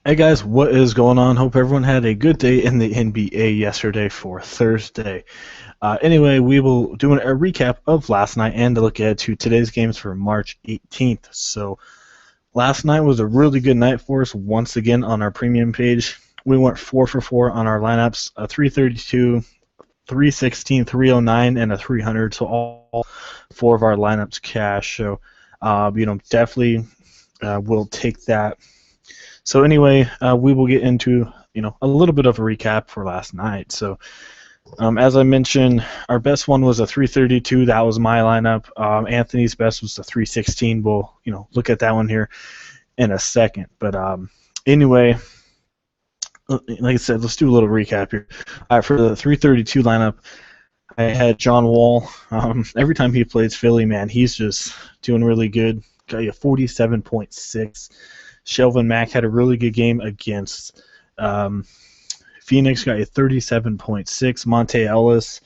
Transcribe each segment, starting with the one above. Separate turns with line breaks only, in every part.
Hey guys, what is going on? Hope everyone had a good day in the NBA yesterday for Thursday. Anyway, we will do a recap of last night and to look ahead to today's games for March 18th. So, last night was a really good night for us once again on our premium page. We went 4 for 4 on our lineups, a 332, 316, 309, and a 300. So, all four of our lineups cash. So, definitely we'll take that. So anyway, we will get into a little bit of a recap for last night. So as I mentioned, our best one was a 332. That was my lineup. Anthony's best was the 316. We'll look at that one here in a second. But anyway, like I said, let's do a little recap here. For the 332 lineup, I had John Wall. Every time he plays Philly, man, he's just doing really good. Got you 47.6. Shelvin Mack had a really good game against Phoenix, got you 37.6. Monte Ellis,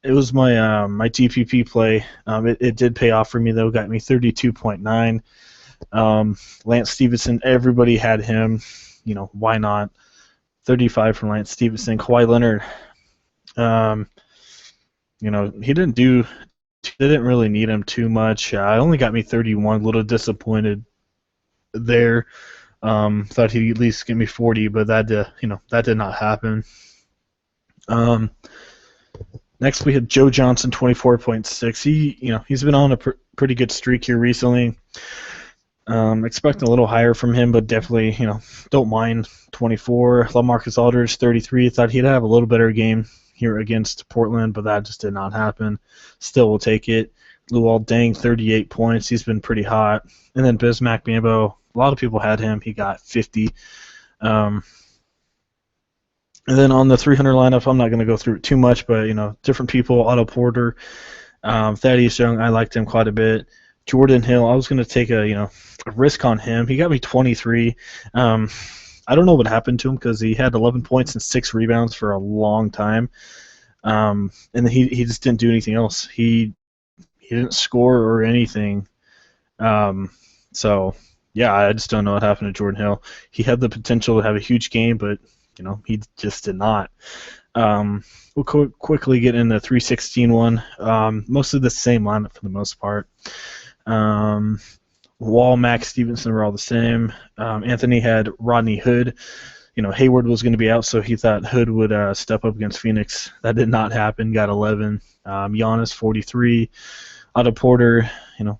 it was my GPP play. It did pay off for me, though, got me 32.9. Lance Stevenson, everybody had him. Why not? 35 from Lance Stevenson. Kawhi Leonard, he didn't really need him too much. I only got me 31, a little disappointed there. Thought he'd at least give me 40, but that did not happen. Next we had Joe Johnson, 24.6. He's been on a pretty good streak here recently. Expecting a little higher from him, but definitely don't mind 24. LaMarcus Aldridge, 33. Thought he'd have a little better game here against Portland, but that just did not happen. Still will take it. Luol Deng, 38 points. He's been pretty hot. And then Bismack Biyombo, a lot of people had him. He got 50. And then on the 300 lineup, I'm not going to go through it too much, but, different people. Otto Porter, Thaddeus Young, I liked him quite a bit. Jordan Hill, I was going to take a risk on him. He got me 23. I don't know what happened to him because he had 11 points and 6 rebounds for a long time. And then he just didn't do anything else. He didn't score or anything. So, yeah, I just don't know what happened to Jordan Hill. He had the potential to have a huge game, but, he just did not. We'll quickly get in the 316 one. Mostly the same lineup for the most part. Wall, Max, Stevenson were all the same. Anthony had Rodney Hood. Hayward was going to be out, so he thought Hood would step up against Phoenix. That did not happen. Got 11. Giannis, 43. Otto Porter,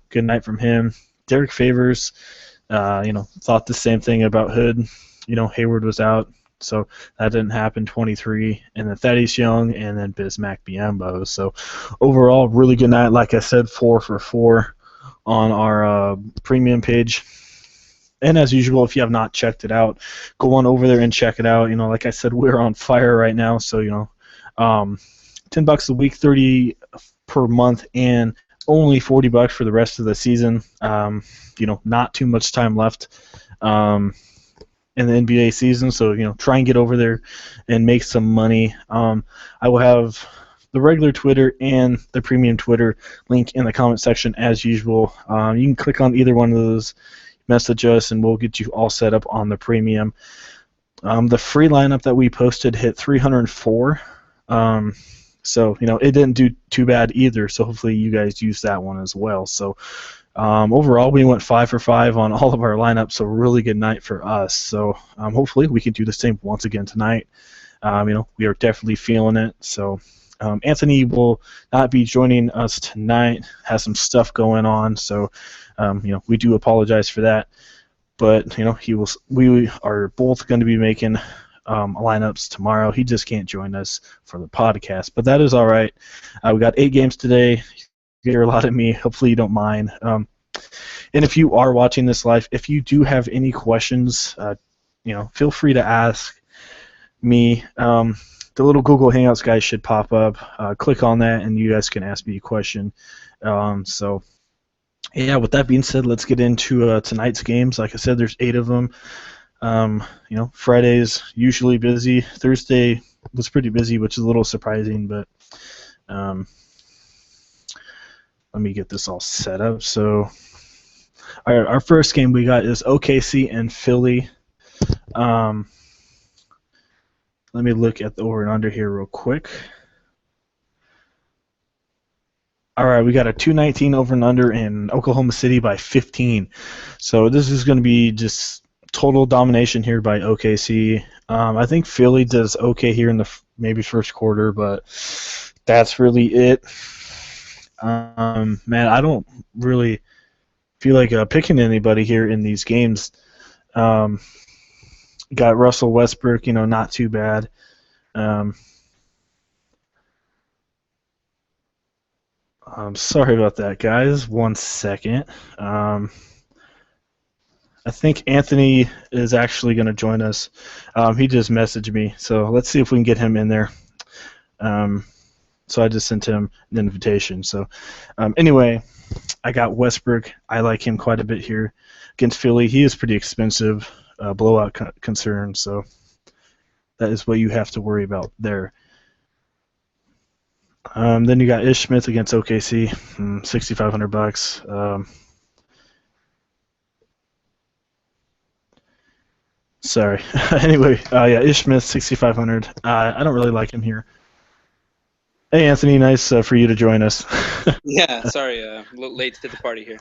good night from him. Derek Favors, thought the same thing about Hood. Hayward was out, so that didn't happen, 23. And then Thaddeus Young, and then Bismack Biyombo. So overall, really good night. Like I said, 4 for 4 on our premium page. And as usual, if you have not checked it out, go on over there and check it out. Like I said, we're on fire right now. So, $10 a week, 30 per month, and only $40 for the rest of the season. Not too much time left in the NBA season. So, try and get over there and make some money. I will have the regular Twitter and the premium Twitter link in the comment section as usual. You can click on either one of those, message us, and we'll get you all set up on the premium. The free lineup that we posted hit 304. So, it didn't do too bad either, so hopefully you guys use that one as well. So, overall, we went 5 for 5 on all of our lineups, so really good night for us. So, hopefully we can do the same once again tonight. We are definitely feeling it. So, Anthony will not be joining us tonight, has some stuff going on, so, we do apologize for that. But, we are both going to be making lineups tomorrow. He just can't join us for the podcast, but that is all right. We got 8 games today. You hear a lot of me. Hopefully you don't mind. And if you are watching this live, if you do have any questions, feel free to ask me. The little Google Hangouts guys should pop up. Click on that, and you guys can ask me a question. So, yeah, with that being said, let's get into tonight's games. Like I said, there's 8 of them. Friday's usually busy. Thursday was pretty busy, which is a little surprising, but let me get this all set up. So, our first game we got is OKC and Philly. Let me look at the over and under here real quick. All right, we got a 219 over and under in Oklahoma City by 15. So this is going to be just total domination here by OKC. I think Philly does okay here in the maybe first quarter, but that's really it. Man, I don't really feel like picking anybody here in these games. Got Russell Westbrook, not too bad. I'm sorry about that, guys. 1 second. I think Anthony is actually going to join us. He just messaged me, so let's see if we can get him in there. So I just sent him an invitation. So anyway, I got Westbrook. I like him quite a bit here against Philly. He is pretty expensive, blowout concern. So that is what you have to worry about there. Then you got Ish Smith against OKC, $6,500. Sorry. Anyway, yeah, Ish Smith, $6,500. I don't really like him here. Hey, Anthony, nice for you to join us.
Yeah, sorry, a little late to the party here.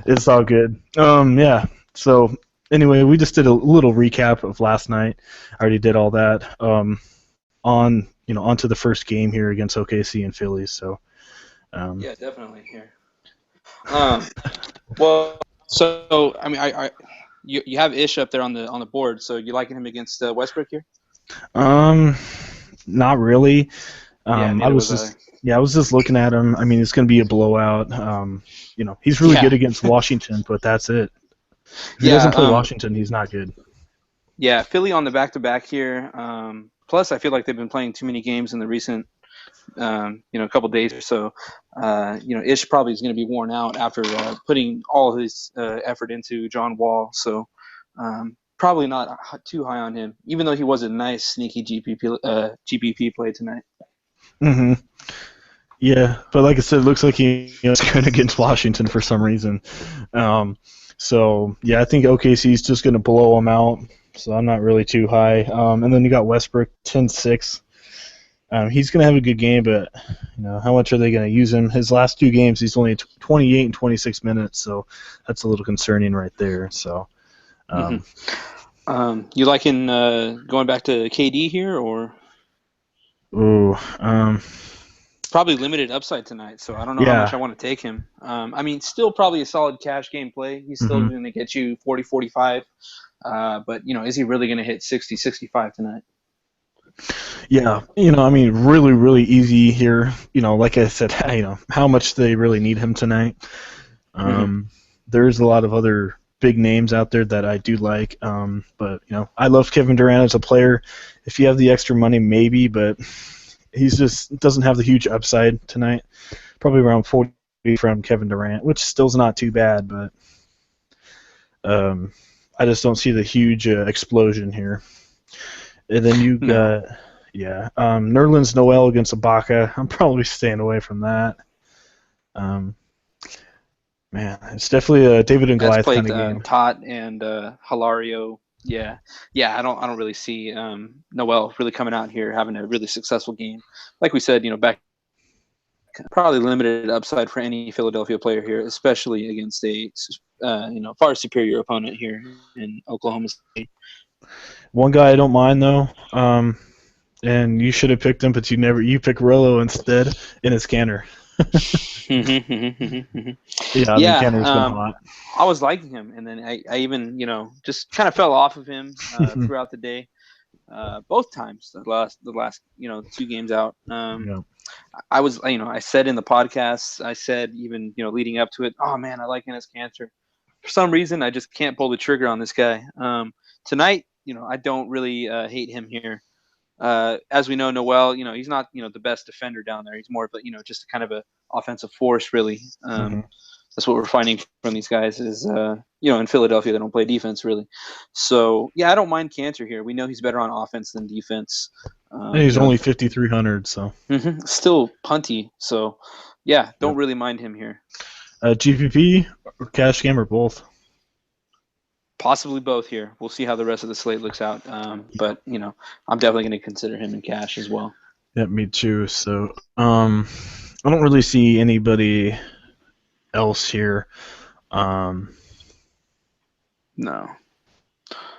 It's all good. Yeah. So anyway, we just did a little recap of last night. I already did all that. Onto the first game here against OKC and Philly. So.
Yeah, definitely here. Well, so I mean, you have Ish up there on the board. So you liking him against Westbrook here?
Not really.
Yeah,
I was just looking at him. I mean, it's going to be a blowout. He's really good against Washington, but that's it. If he doesn't play Washington, he's not good.
Yeah, Philly on the back-to-back here. Plus, I feel like they've been playing too many games in the recent, couple days or so. Ish probably is going to be worn out after putting all his effort into John Wall. So probably not too high on him, even though he was a nice, sneaky GPP play tonight.
Mm-hmm. Yeah, but like I said, it looks like he's going against Washington for some reason. So, yeah, I think OKC is just going to blow him out. So I'm not really too high. And then you got Westbrook, 10-6. He's going to have a good game, but how much are they going to use him? His last two games, he's only 28 and 26 minutes, so that's a little concerning right there. So,
you liking going back to KD here, or?
Ooh,
probably limited upside tonight, so I don't know how much I want to take him. I mean, still probably a solid cash game play. He's still going to get you 40, 45. But, is he really going to hit 60, 65 tonight?
Yeah, I mean, really, really easy here. Like I said, how much they really need him tonight. There's a lot of other big names out there that I do like, but I love Kevin Durant as a player. If you have the extra money, maybe, but he's just doesn't have the huge upside tonight. Probably around 40 from Kevin Durant, which still's not too bad, but I just don't see the huge explosion here. And then you got, Nerlens Noel against Ibaka. I'm probably staying away from that. Man, it's definitely a David and Goliath kind of game.
Tot and Hilario. Yeah. I don't really see Noel really coming out here having a really successful game. Like we said, back probably limited upside for any Philadelphia player here, especially against a far superior opponent here in Oklahoma State.
One guy I don't mind though, and you should have picked him, but you picked Rolo instead in his Canner. Canner's been hot.
I was liking him, and then I even just kind of fell off of him throughout the day, both times the last 2 games out. I was I said in the podcast, I said even leading up to it, oh man, I like Enes Kanter. For some reason, I just can't pull the trigger on this guy. Tonight, I don't really hate him here. As we know, Noel, he's not, the best defender down there. He's more of a, just kind of a offensive force, really. That's what we're finding from these guys is, in Philadelphia, they don't play defense, really. So, yeah, I don't mind Kanter here. We know he's better on offense than defense.
He's only 5,300, so.
Still punty. So, yeah, don't really mind him here.
GPP or cash game or both?
Possibly both here. We'll see how the rest of the slate looks out. But I'm definitely going to consider him in cash as well.
Yeah, me too. So, I don't really see anybody else here.
No,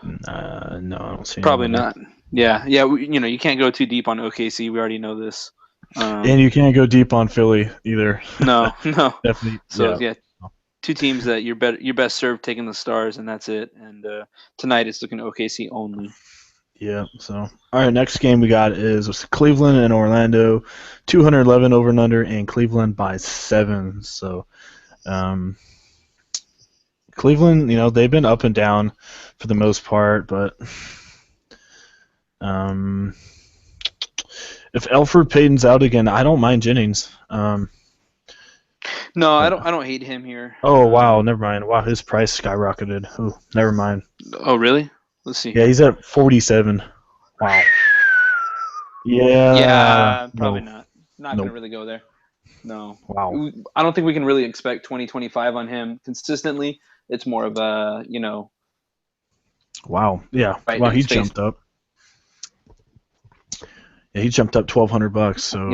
No, I don't see
probably
anybody.
not. Yeah. You can't go too deep on OKC. We already know this.
And you can't go deep on Philly either.
No.
Definitely.
So
Yeah.
two teams that you're best served taking the Stars, and that's it. And tonight it's looking OKC only.
Yeah. So, all right. Next game we got is Cleveland and Orlando, 211 over and under, and Cleveland by 7. So, Cleveland, they've been up and down for the most part, but if Elfrid Payton's out again, I don't mind Jennings.
No, I don't hate him here.
Oh wow, never mind. Wow, his price skyrocketed. Oh, never mind.
Oh really? Let's see.
Yeah, he's at 47. Wow. Yeah.
Yeah, probably not. Not
Nope.
gonna really go there. No.
Wow.
I don't think we can really expect 2025 on him consistently. It's more of a
Wow. Yeah.
Right,
wow, he
his face.
jumped up. Yeah, he jumped up $1,200. So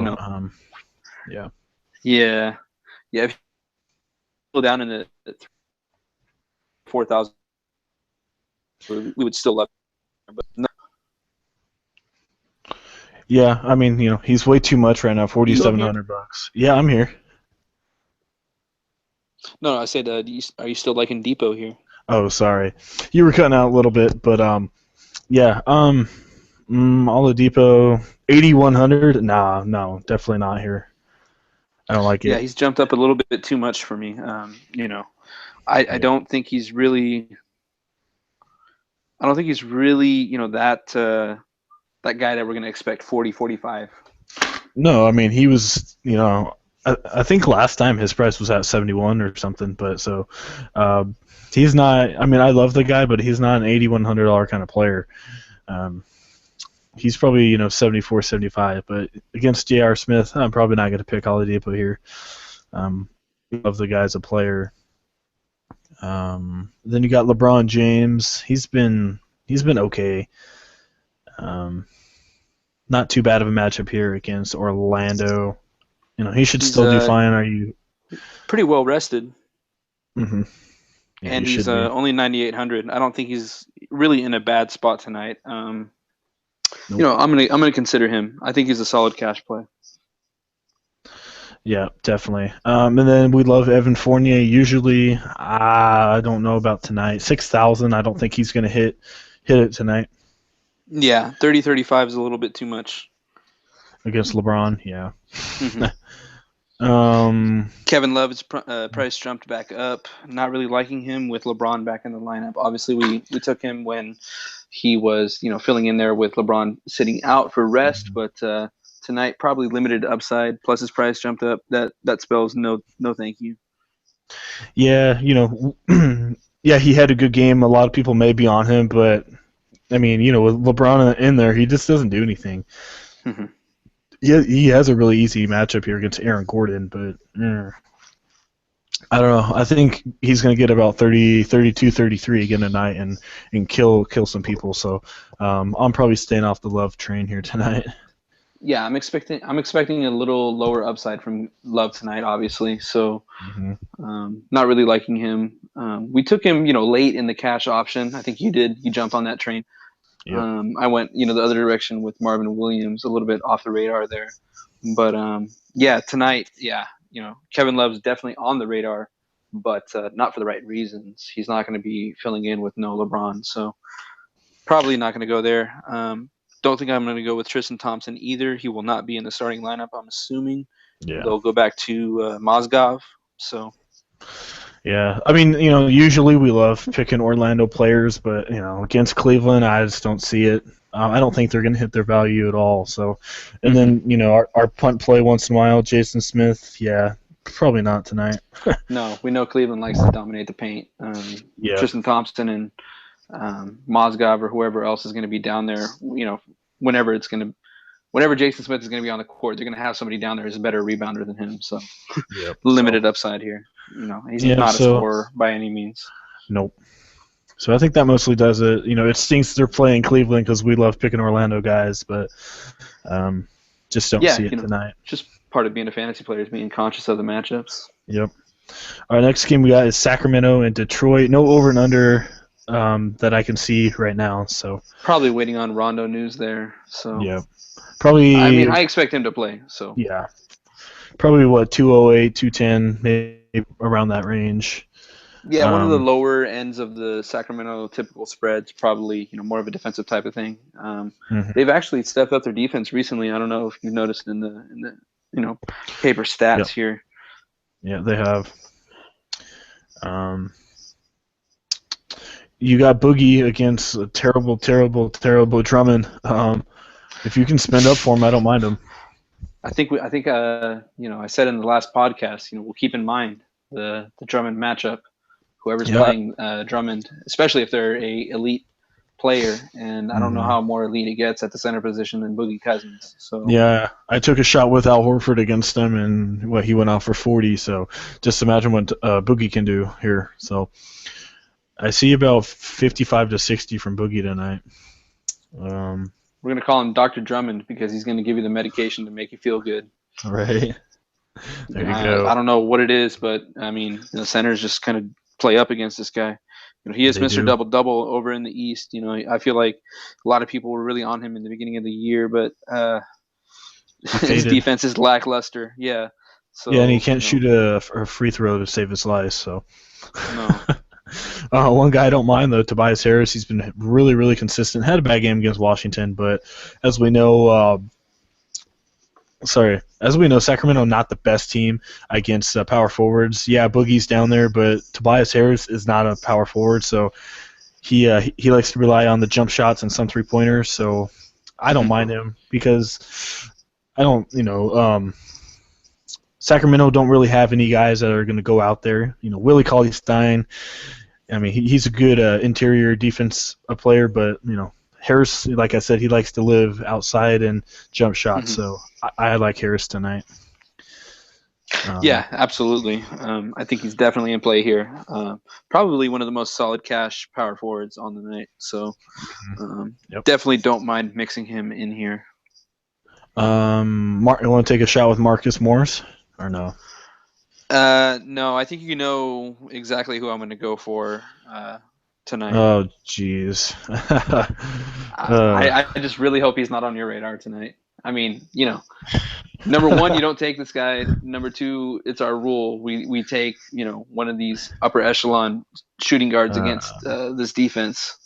yeah.
Yeah. If you go down in the 4,000, we would still love him, but no.
Yeah, I mean, he's way too much right now. $4,700. Yeah, I'm here.
No, I said, are you still liking Depot here?
Oh, sorry, you were cutting out a little bit, but yeah, Oladipo 8,100. Nah, no, definitely not here. I don't like it.
Yeah, he's jumped up a little bit too much for me. I don't think he's really. I don't think he's really, that guy that we're going to expect 40, 45.
No, I mean he was, I think last time his price was at 71 or something, but so he's not. I mean, I love the guy, but he's not an $8,100 kind of player. He's probably 74, 75, but against J.R. Smith, I'm probably not going to pick Oladipo here. Love the guy as a player. Then you got LeBron James. He's been okay. Not too bad of a matchup here against Orlando. He should still do fine. Are you
pretty well rested?
Mm-hmm. Yeah,
and he's only 9,800. I don't think he's really in a bad spot tonight.
Nope.
I'm gonna consider him. I think he's a solid cash play.
Yeah, definitely. And then we love Evan Fournier. Usually, I don't know about tonight. 6,000. I don't think he's going to hit it tonight.
Yeah, 30-35 is a little bit too much
against LeBron. Yeah.
Mm-hmm. Kevin Love's price jumped back up. Not really liking him with LeBron back in the lineup. Obviously, we took him when he was filling in there with LeBron sitting out for rest, but tonight probably limited upside. Plus his price jumped up. That spells no thank you.
Yeah, yeah, he had a good game. A lot of people may be on him, but I mean, with LeBron in there, he just doesn't do anything.
Mm-hmm.
He has a really easy matchup here against Aaron Gordon, but I don't know. I think he's going to get about 30, 32, 33 again tonight and kill some people. So I'm probably staying off the Love train here tonight.
Yeah, I'm expecting a little lower upside from Love tonight, obviously. So not really liking him. We took him, late in the cash option. I think you did. You jumped on that train. Yep. I went, the other direction with Marvin Williams, a little bit off the radar there. But yeah, tonight, Kevin Love's definitely on the radar, but not for the right reasons. He's not going to be filling in with no LeBron, so probably not going to go there. Don't think I'm going to go with Tristan Thompson either. He will not be in the starting lineup, I'm assuming. Yeah. They'll go back to Mozgov. So.
Yeah, I mean, usually we love picking Orlando players, but against Cleveland, I just don't see it. I don't think they're going to hit their value at all. So, and then our punt play once in a while, Jason Smith. Yeah, probably not tonight.
No, we know Cleveland likes to dominate the paint. Tristan Thompson and Mozgov or whoever else is going to be down there. Whenever Jason Smith is going to be on the court, they're going to have somebody down there who's a better rebounder than him. So, limited upside here. He's not a scorer by any means.
Nope. So I think that mostly does it. It stinks they're playing Cleveland because we love picking Orlando guys, but just don't see it tonight.
Just part of being a fantasy player is being conscious of the matchups.
Yep. Our next game we got is Sacramento and Detroit. No over and under that I can see right now. So
probably waiting on Rondo news there. So
yeah, probably.
I mean, I expect him to play. So
yeah, probably 208, 210, maybe around that range.
Yeah, one of the lower ends of the Sacramento typical spreads, probably more of a defensive type of thing. They've actually stepped up their defense recently. I don't know if you've noticed in the paper stats here.
Yeah, they have. You got Boogie against a terrible Drummond. If you can spend up for him, I don't mind him.
I think I said in the last podcast, we'll keep in mind the Drummond matchup. Whoever's playing Drummond, especially if they're a elite player, and I don't know how more elite it gets at the center position than Boogie Cousins. So
yeah, I took a shot with Al Horford against him, and he went out for 40. So just imagine what Boogie can do here. So I see about 55 to 60 from Boogie tonight.
We're gonna call him Dr. Drummond because he's gonna give you the medication to make you feel good.
Right. There you go.
I don't know what it is, but I mean, the centers just kind of play up against this guy. He is Mr. Double-Double over in the East. I feel like a lot of people were really on him in the beginning of the year, but his defense is lackluster. Yeah. So,
and he can't shoot a free throw to save his life. So.
No.
One guy I don't mind though, Tobias Harris. He's been really, really consistent. Had a bad game against Washington, but as we know, Sacramento not the best team against power forwards. Yeah, Boogie's down there, but Tobias Harris is not a power forward, so he likes to rely on the jump shots and some 3-pointers. So I don't mind him because I don't, Sacramento don't really have any guys that are going to go out there. Willie Cauley-Stein, I mean, he's a good interior defense player, but Harris, like I said, he likes to live outside and jump shots, so I like Harris tonight.
Yeah, absolutely. I think he's definitely in play here. Probably one of the most solid cash power forwards on the night, so definitely don't mind mixing him in here.
You want to take a shot with Marcus Morris, or no?
No, I think you know exactly who I'm going to go for tonight.
Oh, jeez.
I just really hope he's not on your radar tonight. I mean, number one, you don't take this guy. Number two, it's our rule. We take, one of these upper echelon shooting guards against this defense.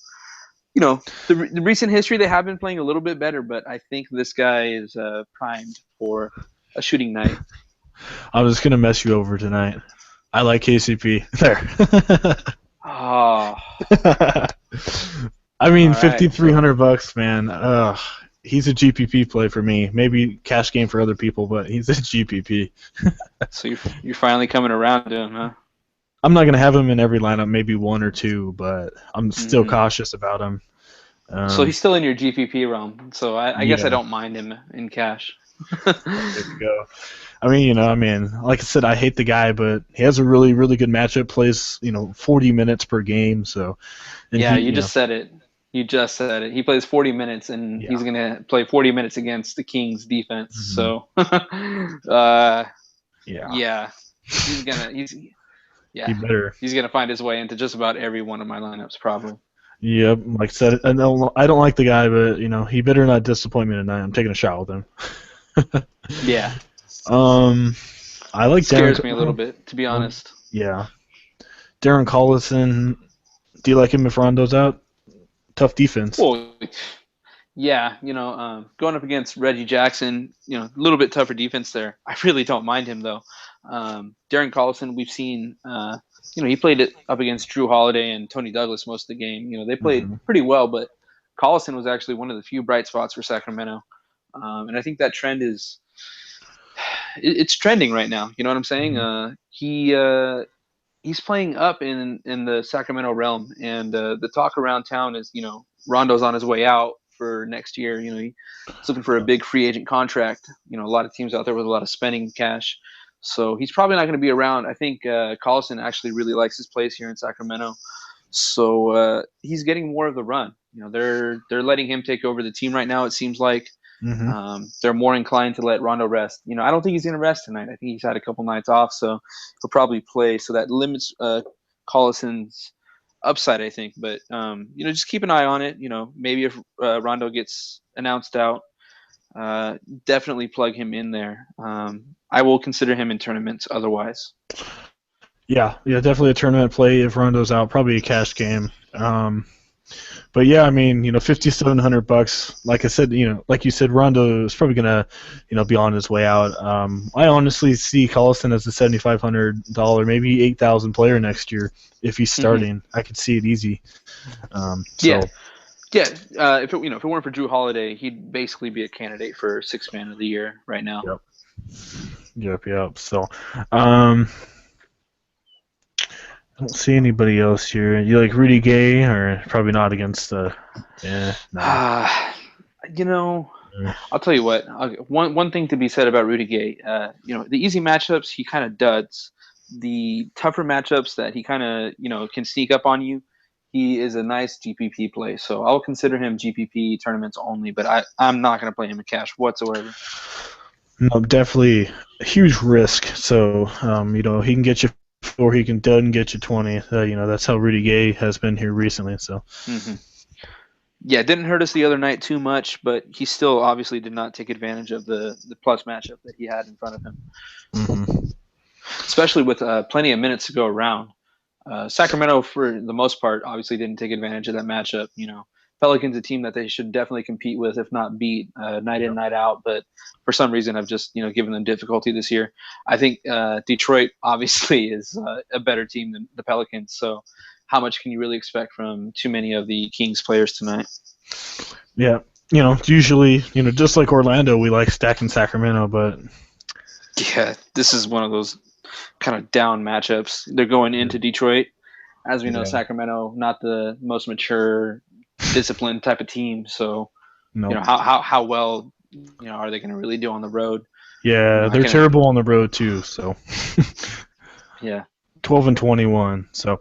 The recent history, they have been playing a little bit better, but I think this guy is primed for a shooting night.
I'm just going to mess you over tonight. I like KCP. There.
Oh.
I mean, $5,300, man. He's a GPP play for me. Maybe cash game for other people, but he's a GPP.
So you're finally coming around to him, huh?
I'm not going to have him in every lineup, maybe one or two, but I'm still cautious about him.
So he's still in your GPP realm. So I guess I don't mind him in cash.
There you go. I mean, like I said, I hate the guy, but he has a really, really good matchup. Plays, 40 minutes per game. So.
Yeah, you just said it. You just said it. He plays 40 minutes, and he's going to play 40 minutes against the Kings defense. So. Yeah. He's gonna find his way into just about every one of my lineups, probably.
Yep, like I said, I don't like the guy, but he better not disappoint me tonight. I'm taking a shot with him.
Yeah.
I like
scares me a little bit, to be honest.
Yeah. Darren Collison, do you like him if Rondo's out? Tough defense.
Well, yeah, going up against Reggie Jackson, a little bit tougher defense there. I really don't mind him though. Darren Collison, we've seen, he played it up against Drew Holiday and Tony Douglas most of the game. They played pretty well, but Collison was actually one of the few bright spots for Sacramento. And I think that trend it's trending right now. You know what I'm saying? He's playing up in the Sacramento realm, and the talk around town is, Rondo's on his way out for next year. He's looking for a big free agent contract. A lot of teams out there with a lot of spending cash. So he's probably not going to be around. I think Collison actually really likes his place here in Sacramento. So he's getting more of the run. They're letting him take over the team right now. It seems like they're more inclined to let Rondo rest. I don't think he's going to rest tonight. I think he's had a couple nights off, so he'll probably play. So that limits Collison's upside, I think. But just keep an eye on it. Maybe if Rondo gets announced out, definitely plug him in there. I will consider him in tournaments otherwise.
Yeah, definitely a tournament play if Rondo's out. Probably a cash game. But yeah, I mean, $5,700. Like I said, like you said, Rondo is probably gonna, be on his way out. I honestly see Collison as a $7,500, maybe $8,000 player next year if he's starting. I could see it easy.
Yeah. If it weren't for Drew Holiday, he'd basically be a candidate for Sixth Man of the Year right now.
Yep. So, I don't see anybody else here. You like Rudy Gay, or probably not against the? Yeah. No.
I'll tell you what. One thing to be said about Rudy Gay, the easy matchups he kind of duds. The tougher matchups that he kind of can sneak up on you, he is a nice GPP play. So I'll consider him GPP tournaments only, but I'm not going to play him in cash whatsoever.
No, definitely a huge risk. So he can get you. Or he doesn't get you 20. That's how Rudy Gay has been here recently. So,
Yeah, it didn't hurt us the other night too much, but he still obviously did not take advantage of the plus matchup that he had in front of him. Especially with plenty of minutes to go around. Sacramento, for the most part, obviously didn't take advantage of that matchup. Pelicans, a team that they should definitely compete with, if not beat, night in, night out. But for some reason, I've just given them difficulty this year. I think Detroit obviously is a better team than the Pelicans. So, how much can you really expect from too many of the Kings players tonight?
Yeah, usually, just like Orlando, we like stacking Sacramento, but
yeah, this is one of those kind of down matchups. They're going into Detroit, as we know. Sacramento, not the most mature, disciplined type of team, so how well are they going to really do on the road?
Yeah, they're terrible on the road too. So
yeah,
12-21. So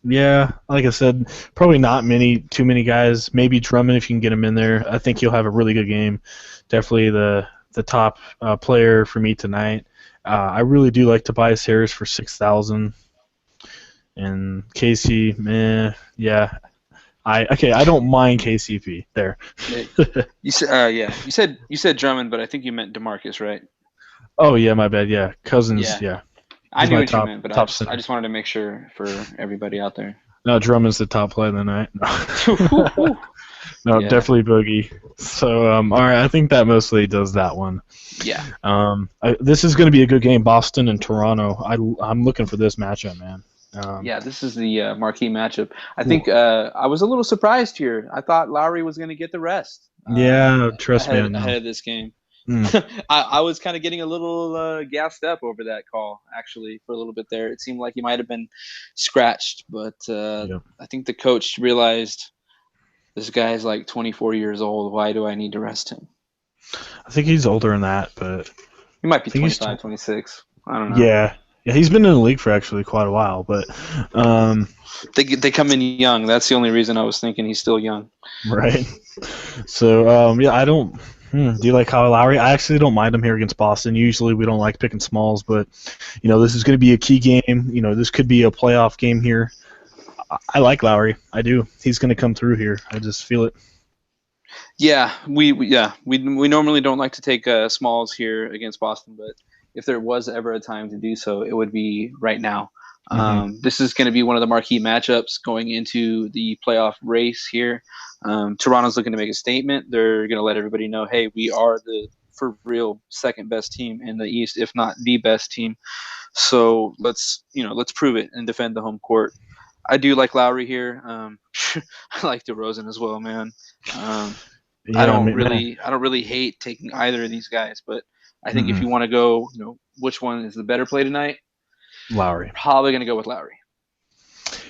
yeah, like I said, probably not too many guys. Maybe Drummond if you can get him in there. I think he'll have a really good game. Definitely the top player for me tonight. I really do like Tobias Harris for 6,000. And Casey, yeah. I don't mind KCP there.
You said you said Drummond, but I think you meant DeMarcus, right?
Oh yeah, my bad. Yeah, Cousins. Yeah.
I knew what you meant, but I just wanted to make sure for everybody out there.
No, Drummond's the top play of the night. No, definitely Boogie. So, all right, I think that mostly does that one.
Yeah.
This is going to be a good game, Boston and Toronto. I'm looking for this matchup, man.
This is the marquee matchup. I think I was a little surprised here. I thought Lowry was going to get the rest.
Trust me.
Ahead of this game. I was kind of getting a little gassed up over that call, actually, for a little bit there. It seemed like he might have been scratched, but I think the coach realized this guy's like 24 years old. Why do I need to rest him?
I think he's older than that, but
he might be 25, 26. I don't know.
Yeah, he's been in the league for actually quite a while, but
they come in young. That's the only reason I was thinking he's still young.
Right. So I don't. Do you like Kyle Lowry? I actually don't mind him here against Boston. Usually we don't like picking smalls, but this is going to be a key game. This could be a playoff game here. I like Lowry. I do. He's going to come through here. I just feel it.
Yeah, we normally don't like to take smalls here against Boston, but if there was ever a time to do so, it would be right now. This is going to be one of the marquee matchups going into the playoff race here. Toronto's looking to make a statement. They're going to let everybody know, hey, we are the for real second best team in the East, if not the best team. So let's prove it and defend the home court. I do like Lowry here. I like DeRozan as well, man. I don't really hate taking either of these guys, but I think if you want to go, which one is the better play tonight?
Lowry.
Probably going to go with Lowry.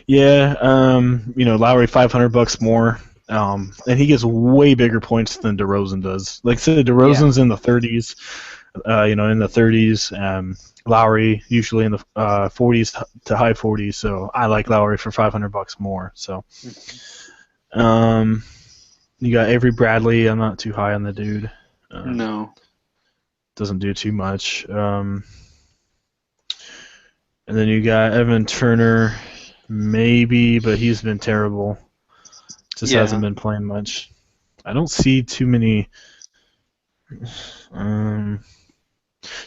Yeah, Lowry $500 more. And he gets way bigger points than DeRozan does. Like I said, DeRozan's in the 30s. Lowry usually in the 40s to high 40s, so I like Lowry for $500 more. So, you got Avery Bradley. I'm not too high on the dude.
No.
Doesn't do too much. And then you got Evan Turner, maybe, but he's been terrible. Just hasn't been playing much. I don't see too many.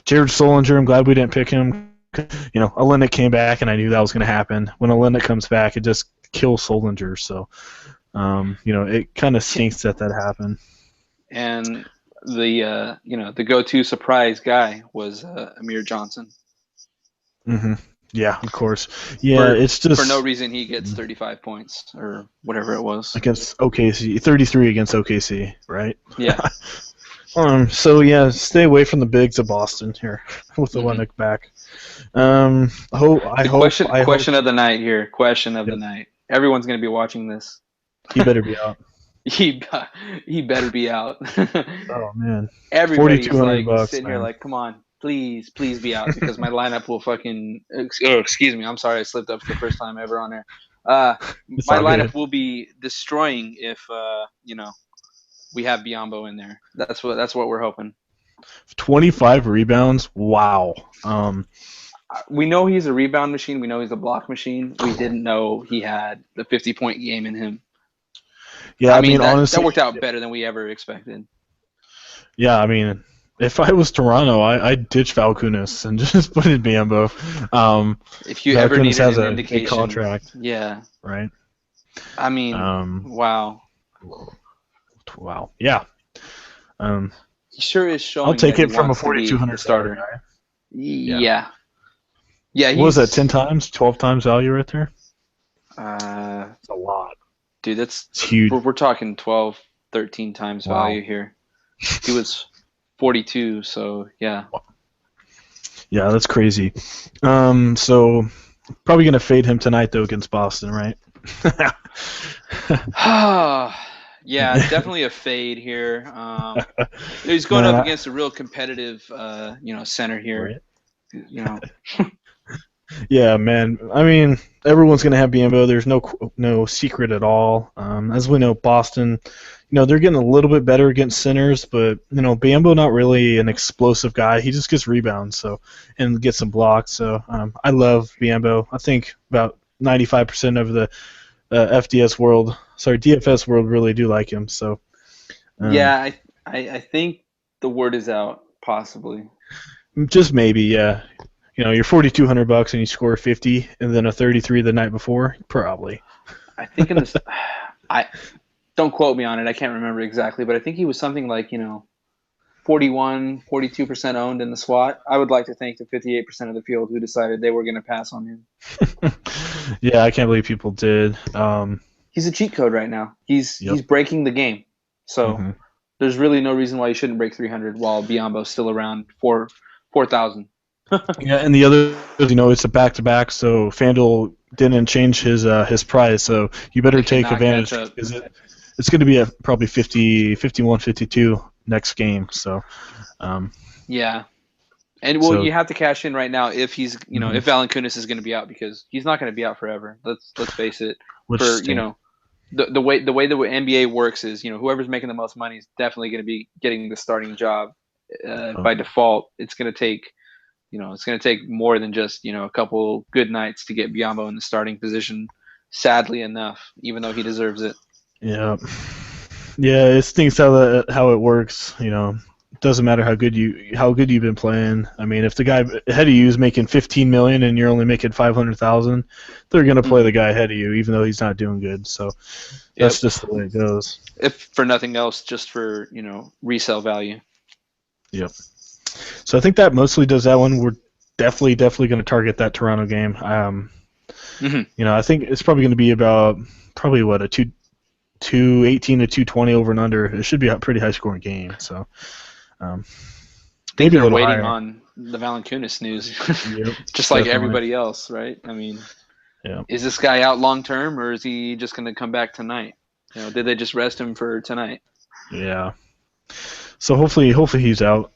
Jared Solinger, I'm glad we didn't pick him. You know, Olynyk came back, and I knew that was going to happen. When Olynyk comes back, it just kills Solinger. So, you know, it kind of stinks that happened.
And the the go-to surprise guy was Amir Johnson.
Mm-hmm. Yeah, of course. Yeah, it's just
for no reason he gets 35 points or whatever it was
against OKC, 33 against OKC, right?
Yeah.
So yeah, stay away from the bigs of Boston here with the Olynyk back.
Question of the night here. Question of the night. Everyone's gonna be watching this.
He better be out.
he better be out.
Oh man.
Everybody's like
$4,200,
sitting here like, come on, please be out, because my lineup will fucking. Oh, excuse me. I'm sorry, I slipped up for the first time ever on there. My lineup will be destroying if we have Biyombo in there. That's what we're hoping.
25 rebounds. Wow.
We know he's a rebound machine. We know he's a block machine. We didn't know he had the 50-point game in him.
Yeah, I mean honestly,
that worked out better than we ever expected.
Yeah, I mean, if I was Toronto, I'd ditch Valanciunas and just put in Biyombo.
If you ever needed an indication,
a contract.
Yeah.
Right.
I mean, wow.
Wow. Yeah.
He sure is showing.
I'll take it from a 4,200
starter.
Guy.
Yeah. Yeah.
What was that? 10 times, 12 times value right there.
That's
a lot,
dude. It's
huge.
We're talking 12, 13 times value here. He was 42, so yeah.
Yeah, that's crazy. So probably gonna fade him tonight though against Boston, right?
Yeah, definitely a fade here. He's going up against a real competitive, center here. Right.
Yeah, man. I mean, everyone's gonna have Biyombo. There's no secret at all. As we know, Boston, they're getting a little bit better against centers, but Biyombo not really an explosive guy. He just gets rebounds, and gets some blocks. So I love Biyombo. I think about 95% of the DFS world really do like him. So
yeah, I think the word is out, possibly.
Just maybe, yeah. You're $4,200 and you score 50, and then a 33 the night before, probably.
I think in this, I don't quote me on it. I can't remember exactly, but I think he was something like 41, 42% owned in the SWAT. I would like to thank the 58% of the field who decided they were going to pass on him.
Yeah, I can't believe people did.
He's a cheat code right now. He's breaking the game. So there's really no reason why you shouldn't break 300 while Biyombo's still around 4,000.
Yeah, and the other, it's a back-to-back, so Fanduel didn't change his price, so you better take advantage. It's going to be probably 50, 51, 52 next game. So,
yeah, and you have to cash in right now if he's if Valanciunas is going to be out, because he's not going to be out forever. Let's face it. The way the NBA works is whoever's making the most money is definitely going to be getting the starting job by default. It's going to take. It's going to take more than just, a couple good nights to get Biyombo in the starting position, sadly enough, even though he deserves it.
Yeah. Yeah, it stinks how it works. It doesn't matter how good you've been playing. I mean, if the guy ahead of you is making $15 million and you're only making $500,000, they're going to play the guy ahead of you, even though he's not doing good. So that's just the way it goes.
If for nothing else, just for, resale value.
Yep. So I think that mostly does that one. We're definitely going to target that Toronto game. I think it's probably going to be about a 218 to 220 over and under. It should be a pretty high scoring game. So
maybe they're waiting on the Valanciunas news, just like everybody else, right? I mean, is this guy out long term, or is he just going to come back tonight? Did they just rest him for tonight?
Yeah. So hopefully he's out.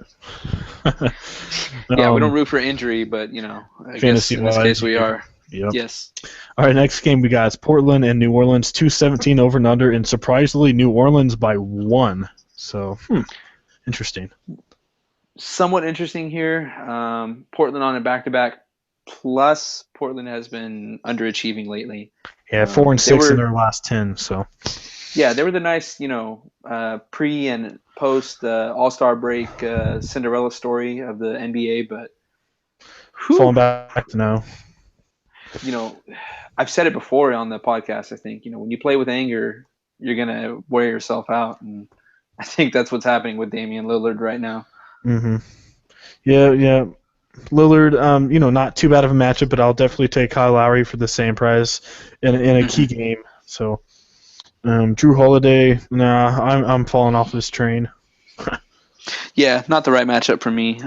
Yeah, we don't root for injury, but I guess in this case we are.
Yep.
Yes.
All right, next game we got is Portland and New Orleans, 217 over and under, and surprisingly New Orleans by 1. So, interesting.
Somewhat interesting here. Portland on a back-to-back. Plus, Portland has been underachieving lately.
Yeah, 4 and 6 in their last 10. So.
Yeah, they were the nice, pre and post All-Star break Cinderella story of the NBA, but
falling back to now.
I've said it before on the podcast. I think when you play with anger, you're gonna wear yourself out, and I think that's what's happening with Damian Lillard right now.
Mm-hmm. Yeah. Lillard, not too bad of a matchup, but I'll definitely take Kyle Lowry for the same price in a key game. So, Drew Holiday, I'm falling off this train.
Yeah, not the right matchup for me.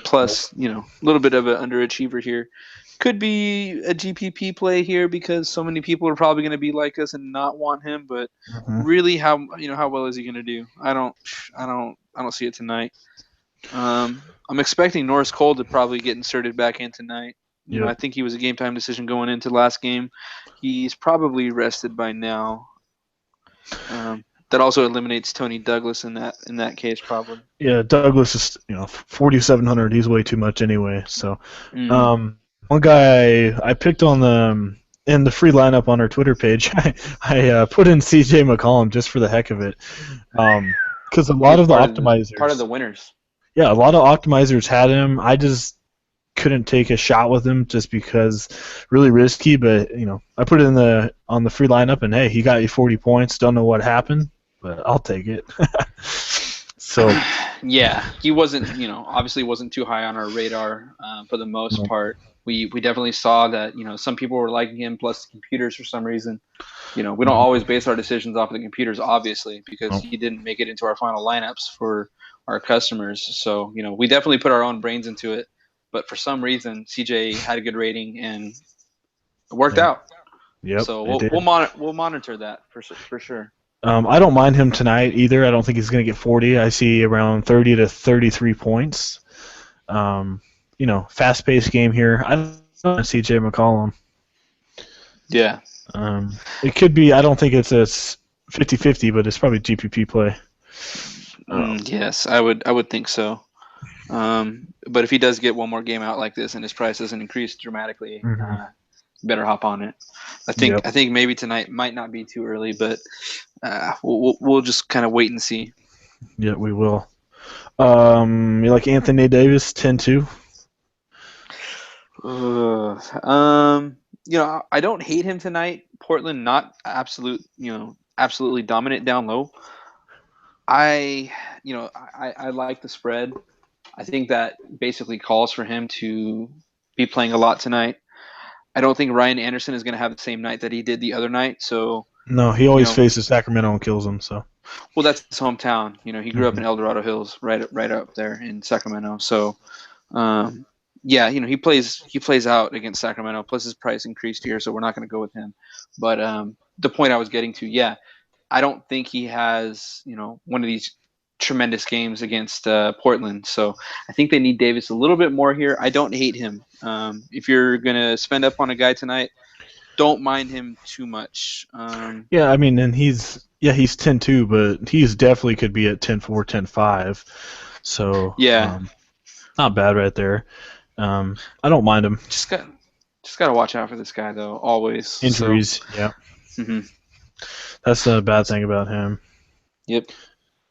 Plus, a little bit of an underachiever here. Could be a GPP play here because so many people are probably going to be like us and not want him. But really, how well is he going to do? I don't see it tonight. I'm expecting Norris Cole to probably get inserted back in tonight. I think he was a game time decision going into last game. He's probably rested by now. That also eliminates Tony Douglas in that case, probably.
Yeah, Douglas is 4,700. He's way too much anyway. So, one guy I picked on in the free lineup on our Twitter page. I put in CJ McCollum just for the heck of it, because a lot of the optimizers,
part of the winners.
Yeah, a lot of optimizers had him. I just couldn't take a shot with him just because really risky. But I put it on the free lineup, and hey, he got you 40 points. Don't know what happened, but I'll take it. So
yeah, he wasn't obviously wasn't too high on our radar for the most part. We definitely saw that some people were liking him plus the computers for some reason. We don't always base our decisions off of the computers, obviously, because he didn't make it into our final lineups for our customers. So we definitely put our own brains into it. But for some reason, CJ had a good rating and it worked out.
Yep.
So we'll monitor that for sure.
I don't mind him tonight either. I don't think he's going to get 40. I see around 30 to 33 points. Fast-paced game here. I don't know CJ McCollum.
Yeah.
It could be. I don't think it's a 50-50, but it's probably GPP play.
Yes, I would think so. But if he does get one more game out like this and his price doesn't increase dramatically, better hop on it. I think maybe tonight might not be too early, but we'll just kind of wait and see.
Yeah, we will. You like Anthony Davis 10-2?
I don't hate him tonight. Portland not absolutely dominant down low. I like the spread. I think that basically calls for him to be playing a lot tonight. I don't think Ryan Anderson is going to have the same night that he did the other night. So
no, he always faces Sacramento and kills them. So
well, that's his hometown. He grew up in El Dorado Hills, right up there in Sacramento. So he plays out against Sacramento. Plus his price increased here, so we're not going to go with him. But the point I was getting to, I don't think he has one of these tremendous games against Portland. So I think they need Davis a little bit more here. I don't hate him. If you're going to spend up on a guy tonight, don't mind him too much.
And he's 10-2, but he's definitely could be at 10-4, 10-5. So not bad right there. I don't mind him.
Just got to watch out for this guy though. Always
injuries. So. Yeah.
Mm-hmm.
That's the bad thing about him.
Yep.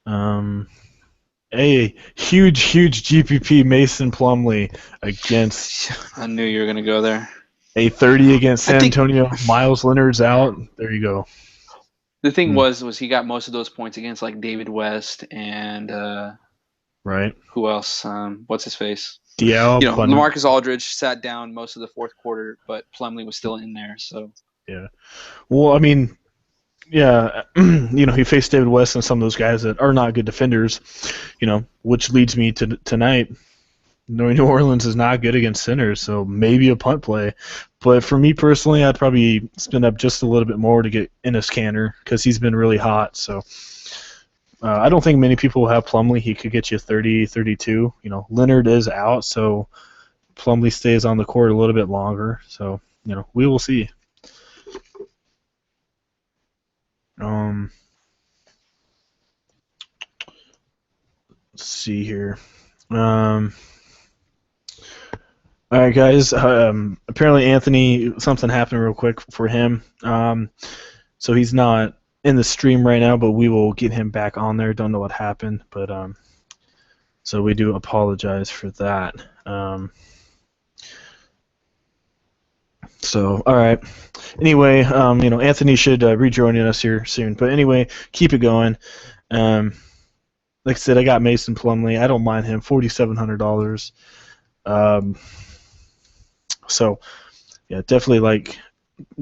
A huge GPP Mason Plumlee against.
I knew you were going to go there.
A 30 against San Antonio. Miles Leonard's out. There you go.
The thing was he got most of those points against like David West and
right.
Who else? What's his face?
Diallo.
LaMarcus Aldridge sat down most of the fourth quarter, but Plumlee was still in there. So
yeah. Well, he faced David West and some of those guys that are not good defenders, which leads me to tonight. New Orleans is not good against centers, so maybe a punt play. But for me personally, I'd probably spend up just a little bit more to get in a scanner because he's been really hot. So I don't think many people have Plumlee. He could get you 30, 32. Leonard is out, so Plumlee stays on the court a little bit longer. So, we will see. Let's see here. All right, guys. Apparently, Anthony, something happened real quick for him. So he's not in the stream right now, but we will get him back on there. Don't know what happened, but so we do apologize for that. So, all right. Anyway, Anthony should rejoin us here soon. But anyway, keep it going. Like I said, I got Mason Plumlee. I don't mind him. $4,700. So, yeah, definitely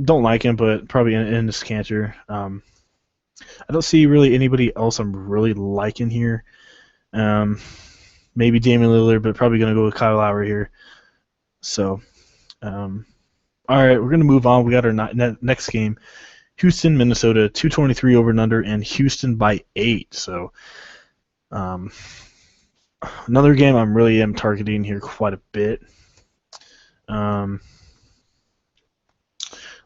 don't like him, but probably in this canter. I don't see really anybody else I'm really liking here. Maybe Damian Lillard, but probably going to go with Kyle Lowry here. So, all right, we're going to move on. We got our next game. Houston, Minnesota, 223 over and under, and Houston by 8. So, another game I'm really am targeting here quite a bit.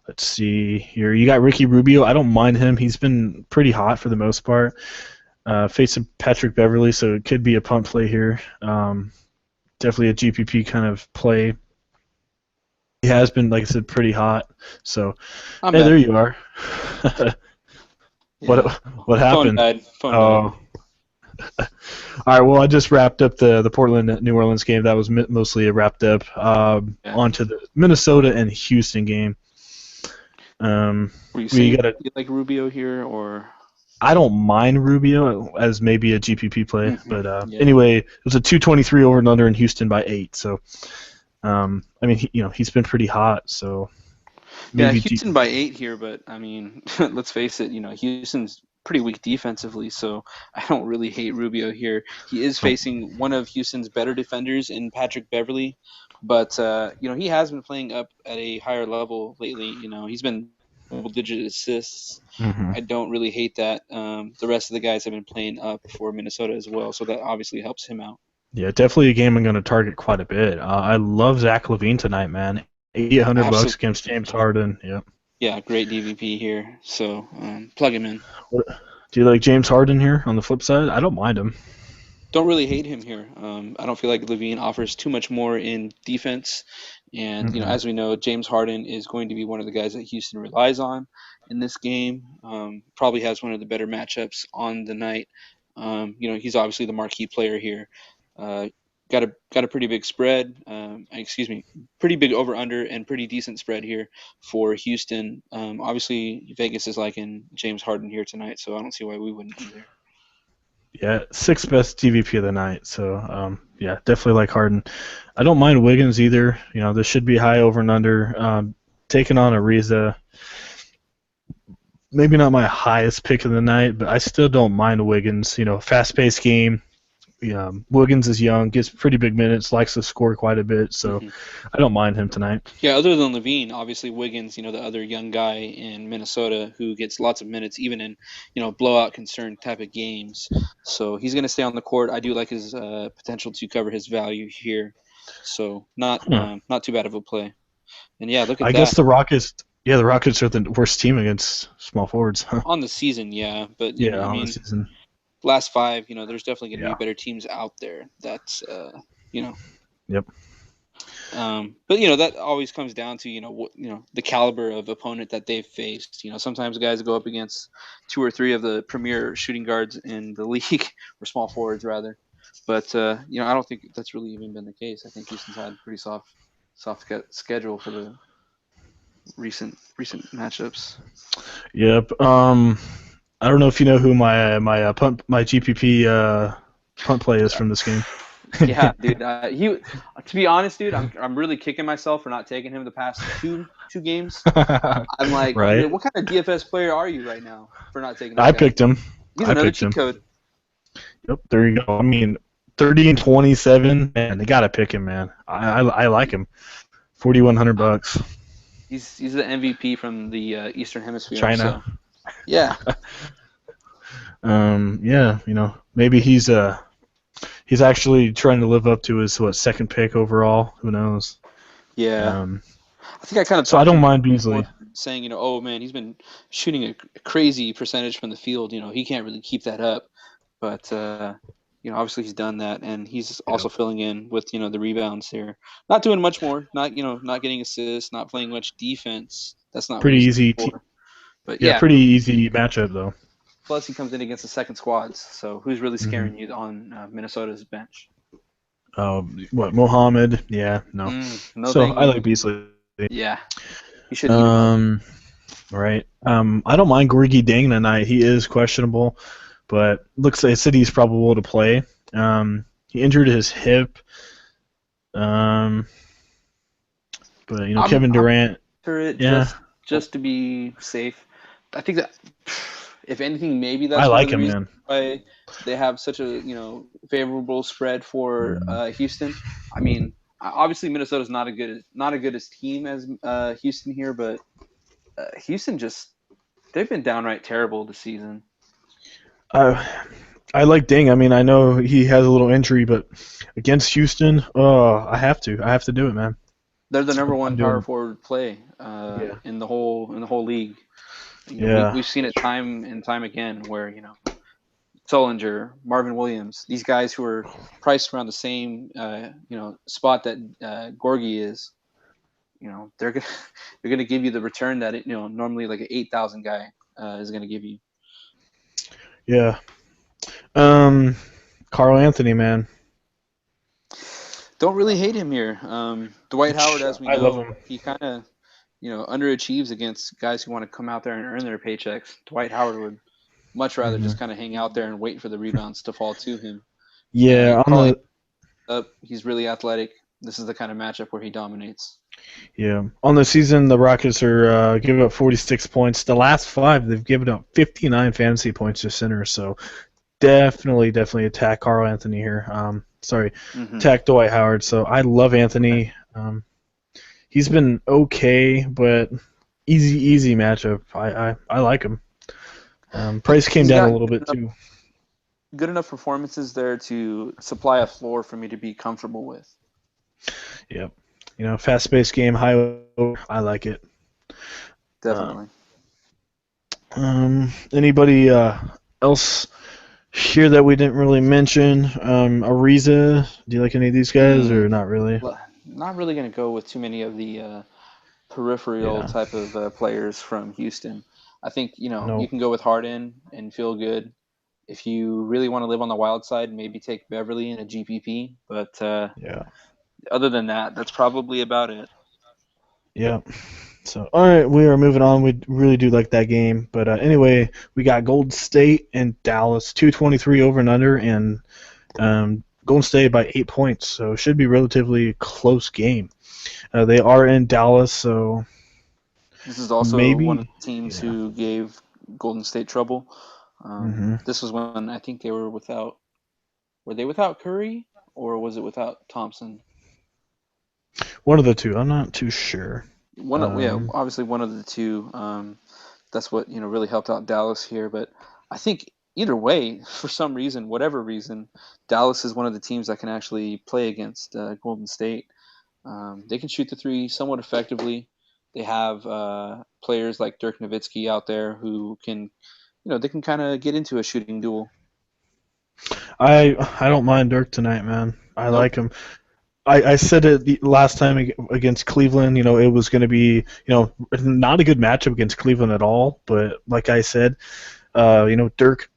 Let's see here. You got Ricky Rubio. I don't mind him. He's been pretty hot for the most part. Facing Patrick Beverley, so it could be a punt play here. Definitely a GPP kind of play. He has been, like I said, pretty hot. So, hey, there you are.
Yeah.
What happened?
Phone died.
All right, well, I just wrapped up the Portland-New Orleans game. That was mostly wrapped up. Onto the Minnesota and Houston game.
Were you saying you like Rubio here, or?
I don't mind Rubio as maybe a GPP play, but anyway, it was a 223 over and under in Houston by 8. So, I mean, he's been pretty hot. So,
maybe Houston by 8 here, but I mean, let's face it, Houston's pretty weak defensively, so I don't really hate Rubio here. He is facing one of Houston's better defenders in Patrick Beverley, but he has been playing up at a higher level lately. He's been double-digit assists. I don't really hate that. The rest of the guys have been playing up for Minnesota as well, so that obviously helps him out.
Yeah, definitely a game I'm going to target quite a bit. I love Zach LaVine tonight, man. $800 against James Harden. Yep.
Yeah, great DVP here. So plug him in.
Do you like James Harden here on the flip side? I don't mind him.
Don't really hate him here. I don't feel like LaVine offers too much more in defense. And, as we know, James Harden is going to be one of the guys that Houston relies on in this game. Probably has one of the better matchups on the night. He's obviously the marquee player here. Got a pretty big spread. Pretty big over-under and pretty decent spread here for Houston. Obviously, Vegas is liking James Harden here tonight, so I don't see why we wouldn't either.
Yeah, 6th best DVP of the night. So, definitely like Harden. I don't mind Wiggins either. This should be high over and under. Taking on Ariza. Maybe not my highest pick of the night, but I still don't mind Wiggins. Fast-paced game. Wiggins is young, gets pretty big minutes, likes to score quite a bit, so I don't mind him tonight.
Yeah, other than LaVine, obviously Wiggins, the other young guy in Minnesota who gets lots of minutes, even in, blowout concern type of games. So he's going to stay on the court. I do like his potential to cover his value here. So not too bad of a play. And yeah, look at that.
I guess the Rockets are the worst team against small forwards.
On the season, yeah, but
on the season.
Last 5, there's definitely going to be better teams out there. That's,
Yep.
But that always comes down to the caliber of opponent that they've faced. Sometimes guys go up against 2 or 3 of the premier shooting guards in the league, or small forwards rather. But I don't think that's really even been the case. I think Houston's had a pretty soft schedule for the recent matchups.
Yep. I don't know if you know who my GPP punt play is from this game.
Yeah, dude. To be honest, dude, I'm really kicking myself for not taking him the past two games. I'm like,
right?
Dude, what kind of DFS player are you right now for not taking him?
I picked him.
He's another cheat code.
Yep, there you go. I mean, 30 and 27, man, they gotta pick him, man. I like him. $4,100.
He's the MVP from the Eastern Hemisphere.
China.
So. Yeah.
Yeah, maybe he's actually trying to live up to his second pick overall. Who knows?
Yeah,
Um,
I think I kind of
so I
talked
don't
him
mind
more,
Beasley.
saying, oh man, he's been shooting a crazy percentage from the field. He can't really keep that up. But obviously he's done that, and he's
Yeah,
also filling in with the rebounds here. Not doing much more. Not getting assists. Not playing much defense. That's not what
pretty
he's
easy.
for. But
Yeah,
yeah.
pretty easy matchup though.
Plus, he comes in against the second squads. So who's really
hmm
scaring you on Minnesota's bench?
Mohammed? Yeah, no.
No,
So
thank
I
you.
like Beasley.
Yeah, you should heat him up.
Um, right. I don't mind Gorgie Dang tonight. He is questionable, but looks like City's probable to play. He injured his hip. Um, but Kevin
I'm
Durant.
for it
Yeah,
just to be safe. I think that if anything, maybe
I
that's one of
like
the
him,
reasons
man.
why they have such a favorable spread for
Mm,
Houston. I mean, obviously Minnesota's not a good as team as Houston here, but Houston just they've been downright terrible this season.
I I like Ding. I mean, I know he has a little injury, but against Houston, oh, I have to do it, man.
They're the number
I'm
one
doing
power
it.
forward play
Yeah,
in the whole league.
yeah,
We've seen it time and time again where Sullinger, Marvin Williams, these guys who are priced around the same spot that Gorgie is, they're gonna they're gonna give you the return that normally like an 8,000 guy is gonna give you.
yeah. Um, Carl Anthony, man.
Don't really hate him here. Dwight Howard, as we
I love
know,
him.
he kind of underachieves against guys who want to come out there and earn their paychecks. Dwight Howard would much rather
hmm
just kind of hang out there and wait for the rebounds to fall to him.
Yeah,
And
on
Carl
the
up. He's really athletic. This is the kind of matchup where he dominates.
yeah on the season, the Rockets are giving up 46 points. The last five, they've given up 59 fantasy points to center. So definitely attack Carl Anthony here. Sorry,
Hmm.
attack Dwight Howard. So I love Anthony. He's been okay, but easy matchup. I like him. Price came
He's
down a
got
little bit too.
good enough performances there to supply a floor for me to be comfortable with.
Yep. Fast-paced game, high. I like it. Uh,
Definitely.
Anybody else here that we didn't really mention? Ariza. Do you like any of these guys or
Mm,
not really?
Not really going to go with too many of the peripheral
Yeah.
type of players from Houston. I think you
No.
can go with Harden and feel good. If you really want to live on the wild side, maybe take Beverly in a GPP. But
Yeah.
other than that, that's probably about it.
Yeah. So, all right, we are moving on. We really do like that game. But anyway, we got Golden State and Dallas, 223 over and under, and Golden State by 8 points. So, it should be relatively close game. They are in Dallas, so
This is also one of
maybe.
the teams
Yeah.
who gave Golden State trouble.
hmm
This was when I think they were without. Were they without Curry or was it without Thompson?
One of the two. I'm not too sure.
Yeah,
Um,
obviously one of the two. That's what really helped out Dallas here. But I think either way, for some reason, whatever reason, Dallas is one of the teams that can actually play against Golden State. They can shoot the three somewhat effectively. They have players like Dirk Nowitzki out there who can, they can kind of get into a shooting duel.
I don't mind Dirk tonight, man. I
Nope.
like him. I said it the last time against Cleveland. It was going to be not a good matchup against Cleveland at all. But like I said, Dirk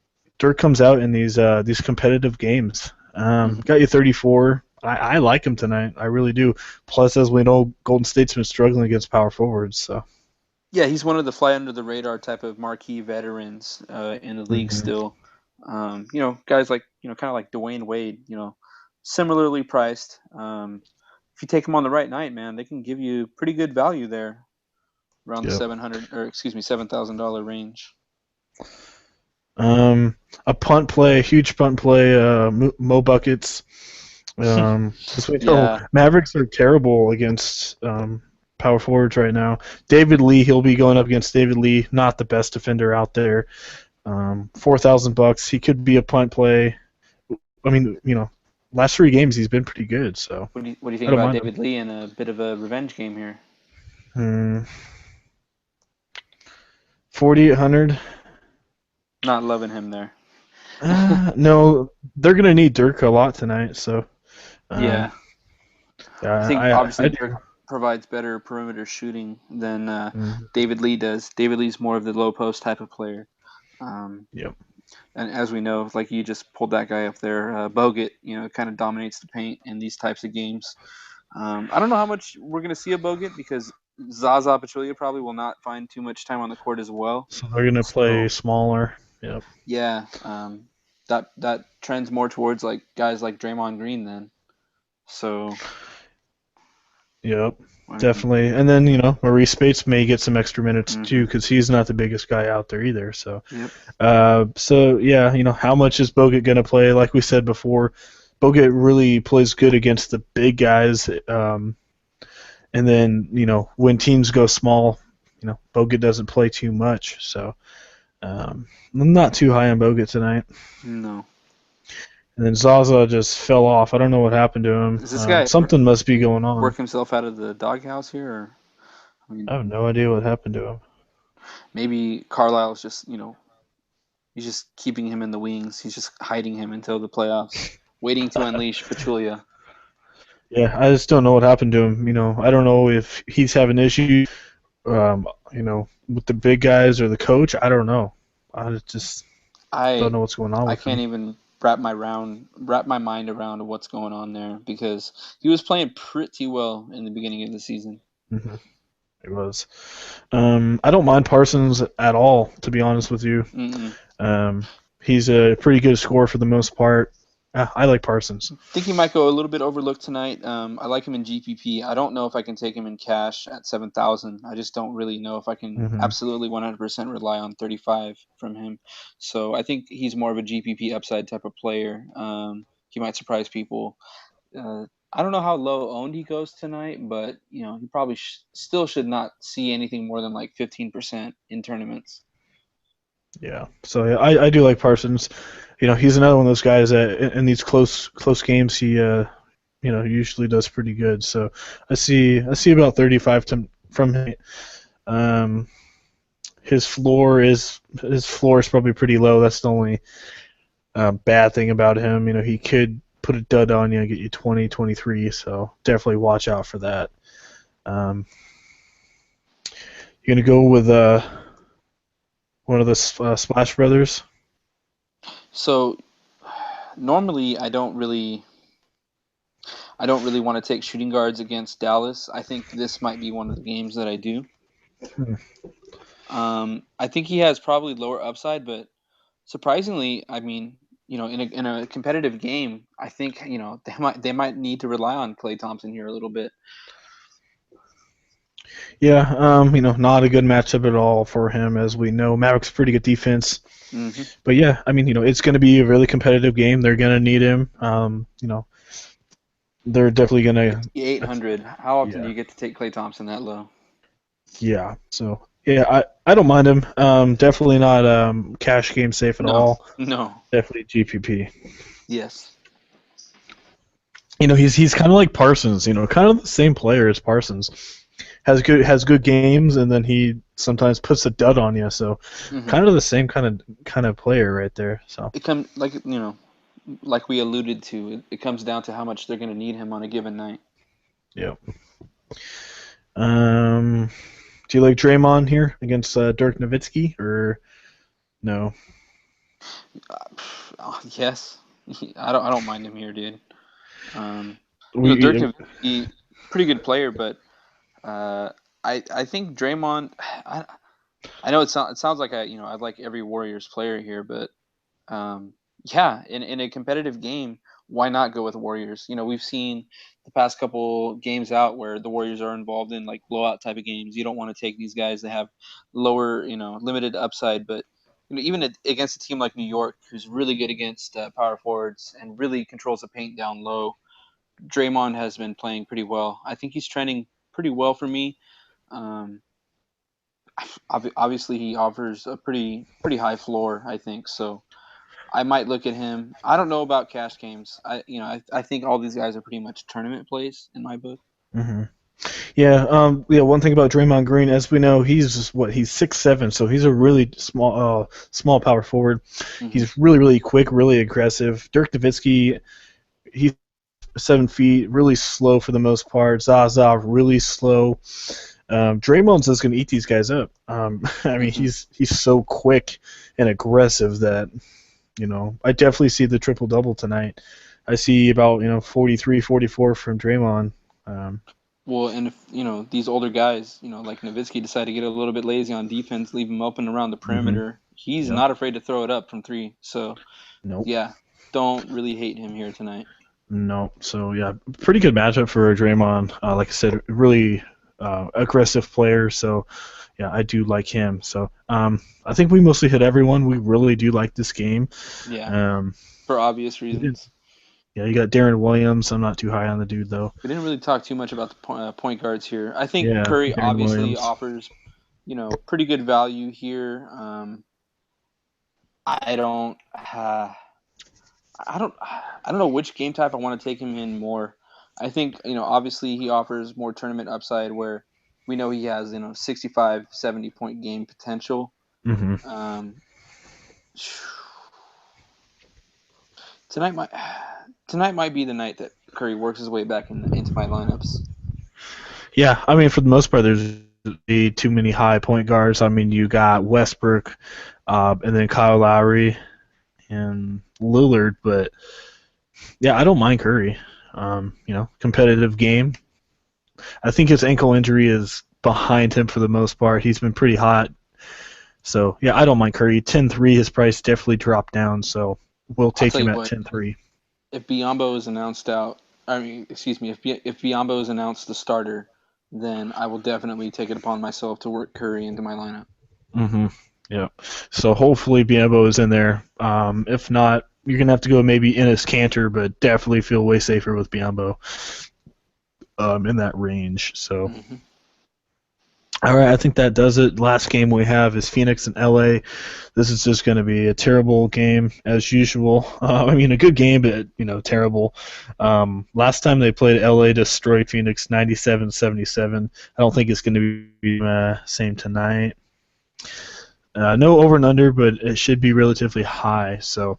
comes out in these competitive games.
Mhm.
Got you 34. I like him tonight. I really do. Plus, as we know, Golden State's been struggling against power forwards. So.
Yeah, he's one of the fly under the radar type of marquee veterans in the league
hmm
still. Guys like kind of like Dwayne Wade. Similarly priced. If you take them on the right night, man, they can give you pretty good value there around the
Yep.
$7,000 range.
A punt play, a huge punt play. Mo buckets. As we know,
Yeah,
Mavericks are terrible against power forwards right now. David Lee, he'll be going up against David Lee, not the best defender out there. $4,000. He could be a punt play. I mean, last 3 games he's been pretty good. So
What do you
I
think
don't
about
mind him.
David Lee in a bit of a revenge game here?
4,800.
Not loving him there.
No, they're gonna need Dirk a lot tonight. So
Yeah. I think
I
obviously
do.
Dirk provides better perimeter shooting than
Mhm.
David Lee does. David Lee's more of the low post type of player.
Yep.
And as we know, like you just pulled that guy up there, Bogut, kind of dominates the paint in these types of games. I don't know how much we're going to see of Bogut because Zaza Pachulia probably will not find too much time on the court as well.
So they're gonna play
So
smaller. Yep.
yeah, that trends more towards like guys like Draymond Green then. So
Yep.
I mean,
Definitely. And then Maurice Spates may get some extra minutes too
mhm.
because he's not the biggest guy out there either. So
Yep.
how much is Bogut gonna play? Like we said before, Bogut really plays good against the big guys. And then when teams go small, Bogut doesn't play too much. So I'm not too high on Bogut tonight.
No.
And then Zaza just fell off. I don't know what happened to him.
Does this guy
Something must be going on.
work himself out of the doghouse here? Or, I
I
mean,
have no idea what happened to him.
maybe Carlisle's just, he's just keeping him in the wings. He's just hiding him until the playoffs, waiting to unleash Pachulia.
Yeah, I just don't know what happened to him. I don't know if he's having issues, with the big guys or the coach. I don't know. I just don't
I
know what's going on
I
with
can't
him.
even wrap my mind around what's going on there because he was playing pretty well in the beginning of the season.
Hmm. It was. I don't mind Parsons at all, to be honest with you.
Mm-mm.
He's a pretty good scorer for the most part. I like Parsons.
Think he might go a little bit overlooked tonight. I like him in GPP. I don't know if I can take him in cash at 7,000. I just don't really know if I can
Hmm.
absolutely 100% rely on 35 from him. So I think he's more of a GPP upside type of player. He might surprise people. I don't know how low owned he goes tonight, but he probably still should not see anything more than like 15% in tournaments.
Yeah. So yeah, I do like Parsons. He's another one of those guys that in these close games he usually does pretty good. So I see about 35 from him. Um, his floor is probably pretty low. That's the only bad thing about him. He could put a dud on you and get you 20, 23. So definitely watch out for that. Um, you're gonna go with one of the Splash Brothers.
So normally I don't really want to take shooting guards against Dallas. I think this might be one of the games that I do.
Hmm.
I think he has probably lower upside, but surprisingly, I mean, in a competitive game, I think they might need to rely on Klay Thompson here a little bit.
Yeah, not a good matchup at all for him, as we know. Mavericks pretty good defense,
Hmm.
but yeah, I mean, it's going to be a really competitive game. They're going to need him. They're definitely going to.
6,800. How often do
Yeah,
you get to take Klay Thompson that low?
yeah. So yeah, I don't mind him. Definitely not cash game safe at
No,
all.
no.
Definitely GPP.
Yes.
He's kind of like Parsons. Kind of the same player as Parsons. Has good games, and then he sometimes puts a dud on you. So
Hmm.
kind of the same kind of player right there. So
It comes like we alluded to. It comes down to how much they're going to need him on a given night.
yeah. Do you like Draymond here against Dirk Nowitzki or no?
Yes, I don't mind him here, dude. Um, Dirk
We
Nowitzki, pretty good player, but uh, I think Draymond. I know it sounds like I like every Warriors player here, but yeah, in a competitive game, why not go with Warriors? We've seen the past couple games out where the Warriors are involved in like blowout type of games. You don't want to take these guys that have lower, limited upside, but even against a team like New York, who's really good against power forwards and really controls the paint down low. Draymond has been playing pretty well. I think he's trending pretty well for me. Um, obviously he offers a pretty high floor, I think. So I might look at him. I don't know about cash games. I think all these guys are pretty much tournament plays in my book.
Hmm. Yeah. One thing about Draymond Green, as we know, he's 6'7", so he's a really small power forward.
Mm-hmm.
He's really quick, really aggressive. Dirk Nowitzki, he's 7 feet, really slow for the most part. Zaza, really slow. Draymond's just gonna eat these guys up. I mean, he's so quick and aggressive that I definitely see the triple double tonight. I see about 43, 44 from Draymond.
Well, and if these older guys, like Nowitzki, decide to get a little bit lazy on defense, leave him open around the perimeter, he's
Yep.
not afraid to throw it up from three. So,
Nope.
yeah, don't really hate him here tonight.
No. So yeah, pretty good matchup for Draymond. Like I said, really aggressive player. So yeah, I do like him. So I think we mostly hit everyone. We really do like this game.
Yeah, for obvious reasons.
Yeah, you got Darren Williams. I'm not too high on the dude though.
We didn't really talk too much about the point guards here. I think
Yeah,
Curry
Darren
obviously
Williams.
offers, pretty good value here. I don't, I don't know which game type I want to take him in more. I think obviously he offers more tournament upside where we know he has 65, 70 point game potential.
Mm-hmm.
Tonight might be the night that Curry works his way back into my lineups.
Yeah, I mean for the most part, there's too many high point guards. I mean you got Westbrook, and then Kyle Lowry and Lillard, but yeah, I don't mind Curry. Competitive game. I think his ankle injury is behind him for the most part. He's been pretty hot. So, yeah, I don't mind Curry. 10-3, his price definitely dropped down, so we'll take him at 10-3.
If Biyombo is announced out, if Biyombo is announced the starter, then I will definitely take it upon myself to work Curry into my lineup.
Mm-hmm. Yeah. So hopefully Biyombo is in there. If not, you're going to have to go maybe Enes Kanter, but definitely feel way safer with Biyombo in that range. So.
Mm-hmm.
All right, I think that does it. Last game we have is Phoenix and LA. This is just going to be a terrible game as usual. I mean, a good game, but terrible. Last time they played, LA destroyed Phoenix 97-77. I don't think it's going to be the same tonight. No over and under, but it should be relatively high. So.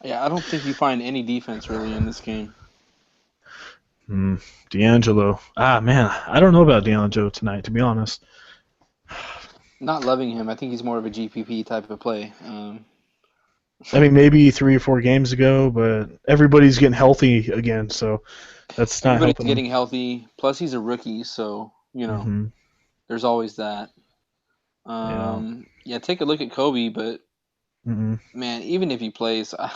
Yeah, I don't think you find any defense really in this game.
D'Angelo. Man, I don't know about D'Angelo tonight, to be honest.
Not loving him. I think he's more of a GPP type of play.
I mean, maybe 3 or 4 games ago, but everybody's getting healthy again, so that's not
everybody's
helping.
Getting healthy. Plus, he's a rookie, so there's always that. Yeah, take a look at Kobe, but man, even if he plays, I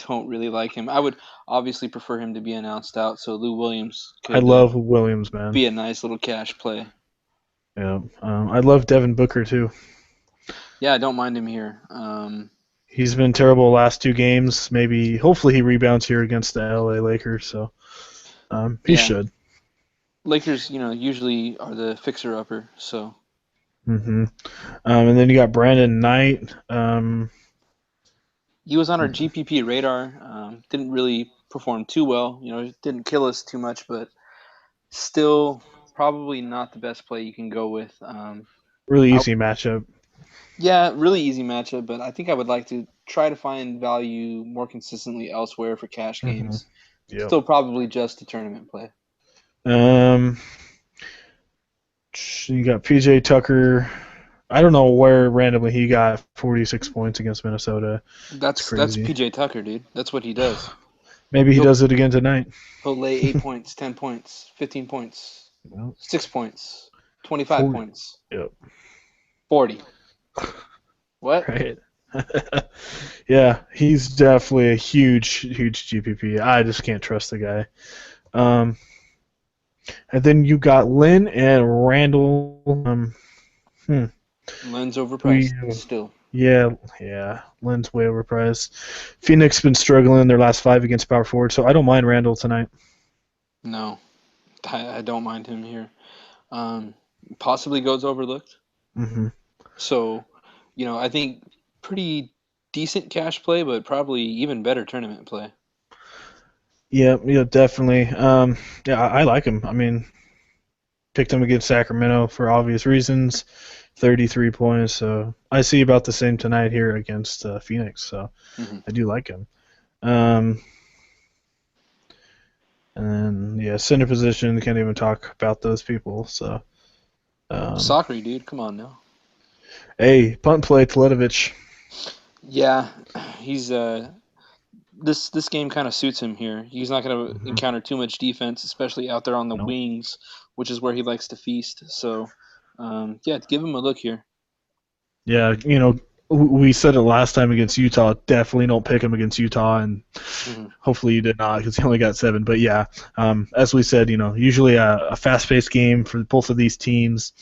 don't really like him. I would obviously prefer him to be announced out, so Lou Williams could.
I love Williams, man.
Be a nice little cash play.
Yeah, I love Devin Booker too.
Yeah, I don't mind him here.
He's been terrible the last 2 games. Hopefully he rebounds here against the LA Lakers. So he should.
Lakers, usually are the fixer-upper. So.
And then you got Brandon Knight.
He was on our GPP radar. Didn't really perform too well. Didn't kill us too much, but still probably not the best play you can go with.
Really easy matchup.
Yeah, really easy matchup, but I think I would like to try to find value more consistently elsewhere for cash games. Yep. Still probably just a tournament play.
You got PJ Tucker. I don't know where randomly he got 46 points against Minnesota.
That's PJ Tucker, dude. That's what he does.
Maybe he does it again tonight.
He'll lay 8 points, 10 points, 15 points, 6 points, 25 40. Points.
Yep.
40. What?
Right. Yeah, he's definitely a huge GPP. I just can't trust the guy. And then you got Lynn and Randall.
Lynn's overpriced still.
Yeah, Lynn's way overpriced. Phoenix been struggling their last 5 against power forward, so I don't mind Randall tonight.
No, I don't mind him here. Possibly goes overlooked.
Mm-hmm.
So, I think pretty decent cash play, but probably even better tournament play.
Yeah, definitely. Yeah, I like him. I mean, picked him against Sacramento for obvious reasons. 33 points. So I see about the same tonight here against Phoenix. So
Mm-hmm.
I do like him. Um, and then, yeah, center position, can't even talk about those people. So,
Soccer, dude, come on now.
hey, punt play, Teletovic.
Yeah, he's this game kind of suits him here. He's not going to
Mm-hmm.
encounter too much defense, especially out there on the
Nope.
wings, which is where he likes to feast. So, yeah, give him a look here.
Yeah, we said it last time against Utah. Definitely don't pick him against Utah, and
Mm-hmm.
hopefully you did not because he only got 7. But yeah, as we said, usually a fast-paced game for both of these teams.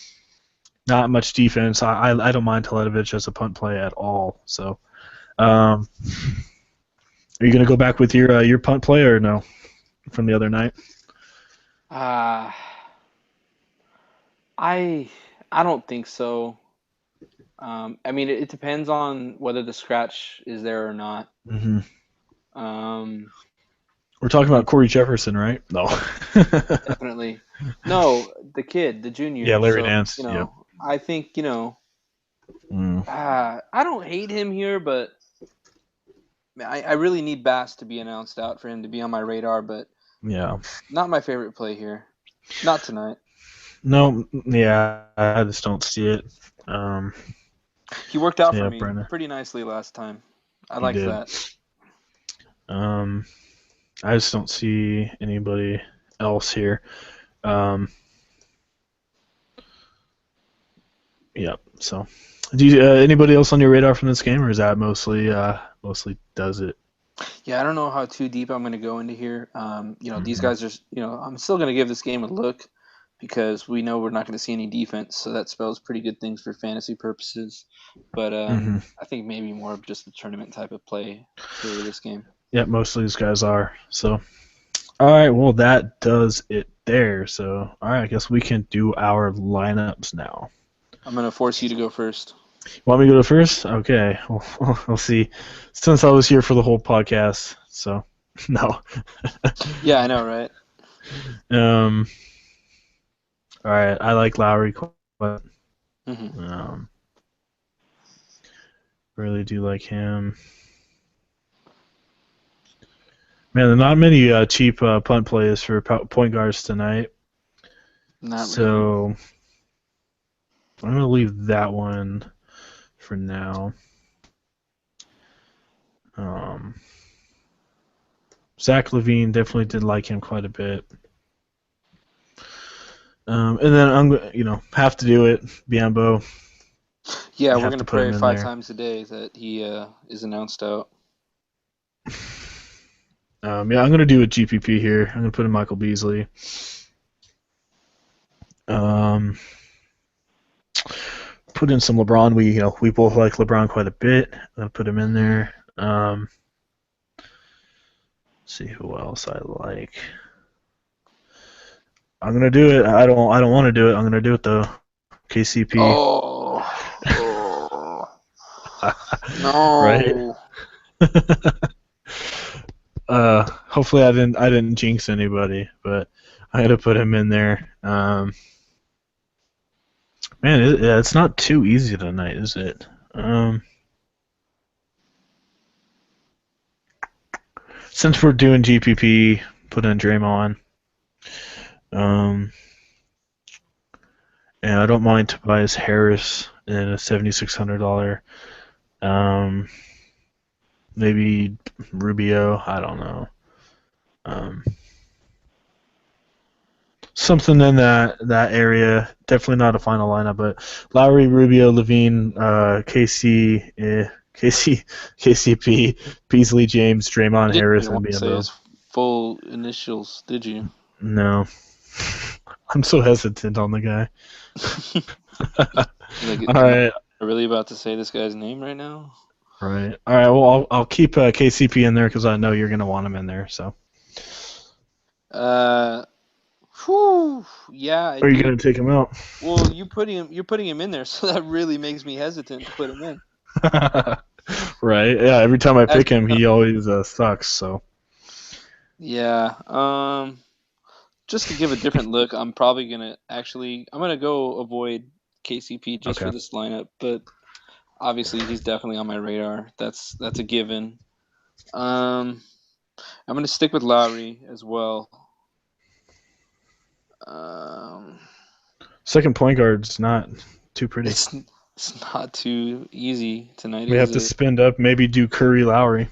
Not much defense. I don't mind Teletovic as a punt play at all. So, are you going to go back with your punt play or no from the other night?
Uh, I I don't think so. I mean, it depends on whether the scratch is there or not.
Mm-hmm.
Um,
We're talking
you
about Corey Jefferson, right? No.
definitely no, the kid, the
Yeah,
junior.
Larry
So,
Nance. Yep.
I think
Mm,
I don't hate him here, but I really need Bass to be announced out for him to be on my radar. But
yeah.
not my favorite play here. Not tonight.
No. Yeah, I just don't see it. Um,
He worked out for
yeah,
me
Brenner,
pretty nicely last time. I
he
liked
did.
that.
Um, I just don't see anybody else here. Um, yeah. So, do you, anybody else on your radar from this game, or is that mostly does it?
Yeah, I don't know how too deep I'm going to go into here. These
Hmm.
guys are, I'm still going to give this game a look because we know we're not going to see any defense, so that spells pretty good things for fantasy purposes. But
Hmm.
I think maybe more of just a tournament type of play for this game.
Yeah, most of these guys are. So, all right. Well, that does it there. So, all right. I guess we can do our lineups now.
I'm going to force you to go first.
Want me to go first? Okay. Well, we'll see. Since I was here for the whole podcast, so no.
Yeah, I know, right?
um. All right. I like Lowry quite.
Hmm.
Um. Really do like him. Man, there are not many cheap punt plays for point guards tonight.
Not really.
So I'm gonna leave that one for now. Um. Zach Levine definitely did like him quite a bit. And then have to do it. Biombo,
Yeah,
you
we're
have
going
to
to
put him
pray
in
five
there.
times a day that he is announced out.
Yeah, I'm gonna do a GPP here. I'm gonna put in Michael Beasley. Um, put in some LeBron. We both like LeBron quite a bit. I'm gonna put him in there. See who else I like. I'm gonna do it. I don't want to do it. I'm gonna do it though. KCP.
Oh, oh
Right.
no.
Hopefully I didn't jinx anybody, but I had to put him in there. Man, it's not too easy tonight, is it? Since we're doing GPP, put in Draymond. Um, and I don't mind Tobias Harris in a $7,600. Um, maybe Rubio. I don't know. Um, something in that area. Definitely not a final lineup, but Lowry, Rubio, Levine, KCP, Beasley, James,
You
Draymond,
didn't
Harris,
even
and
want to say
Biombo.
his full initials, did you?
No, I'm so hesitant on the guy.
Like,
All
am
right,
I really about to say this guy's name right now?
right. All right. Well, I'll keep KCP in there because I know you're gonna want him in there. So.
Uh, Whew, yeah, I
Or are you
do.
gonna take him out?
Well, you're putting him in there, so that really makes me hesitant to put him in.
Right. Yeah. Every time I
As
pick him, he always sucks. So.
yeah, just to give a different look, I'm gonna go avoid KCP just
Okay.
for this lineup, but obviously he's definitely on my radar. That's a given. Um, I'm gonna stick with Lowry as well. Um,
Second point guard's not too pretty.
it's not too easy tonight,
We
is
have to
it?
spend up. Maybe do Curry Lowry.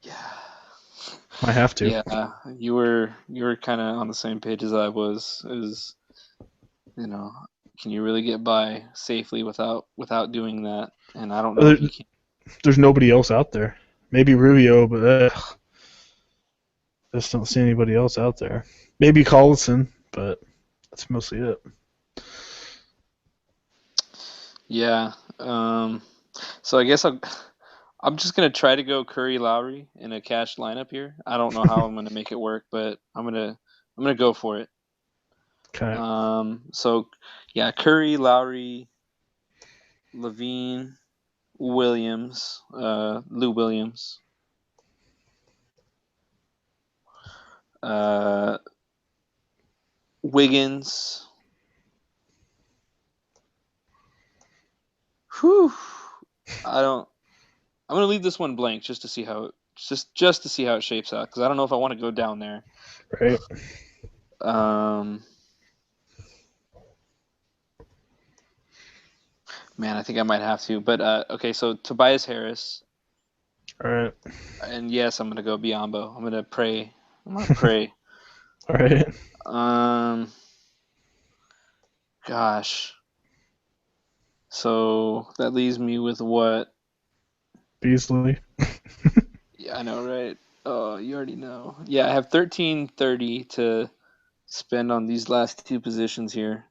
Yeah.
I have to.
Yeah, you were kind of on the same page as I was. Is you know, can you really get by safely without doing that? And I don't know
There,
if you can.
there's nobody else out there. Maybe Rubio, but I just don't see anybody else out there. Maybe Collison, but that's mostly it.
Yeah. So I guess I'm just gonna try to go Curry Lowry in a cash lineup here. I don't know how I'm gonna make it work, but I'm gonna go for it.
Okay.
So yeah, Curry, Lowry, Levine, Williams, Lou Williams, uh, Wiggins. Whew. I don't. I'm gonna leave this one blank just to see how just to see how it shapes out because I don't know if I want to go down there.
Right.
Um, man, I think I might have to. But okay, so Tobias Harris,
All right.
and yes, I'm gonna go Biombo. I'm gonna pray. I'm gonna pray.
All right.
Um, gosh. So that leaves me with what?
Beasley.
Yeah, I know, right? Oh, you already know. Yeah, I have 1330 to spend on these last two positions here.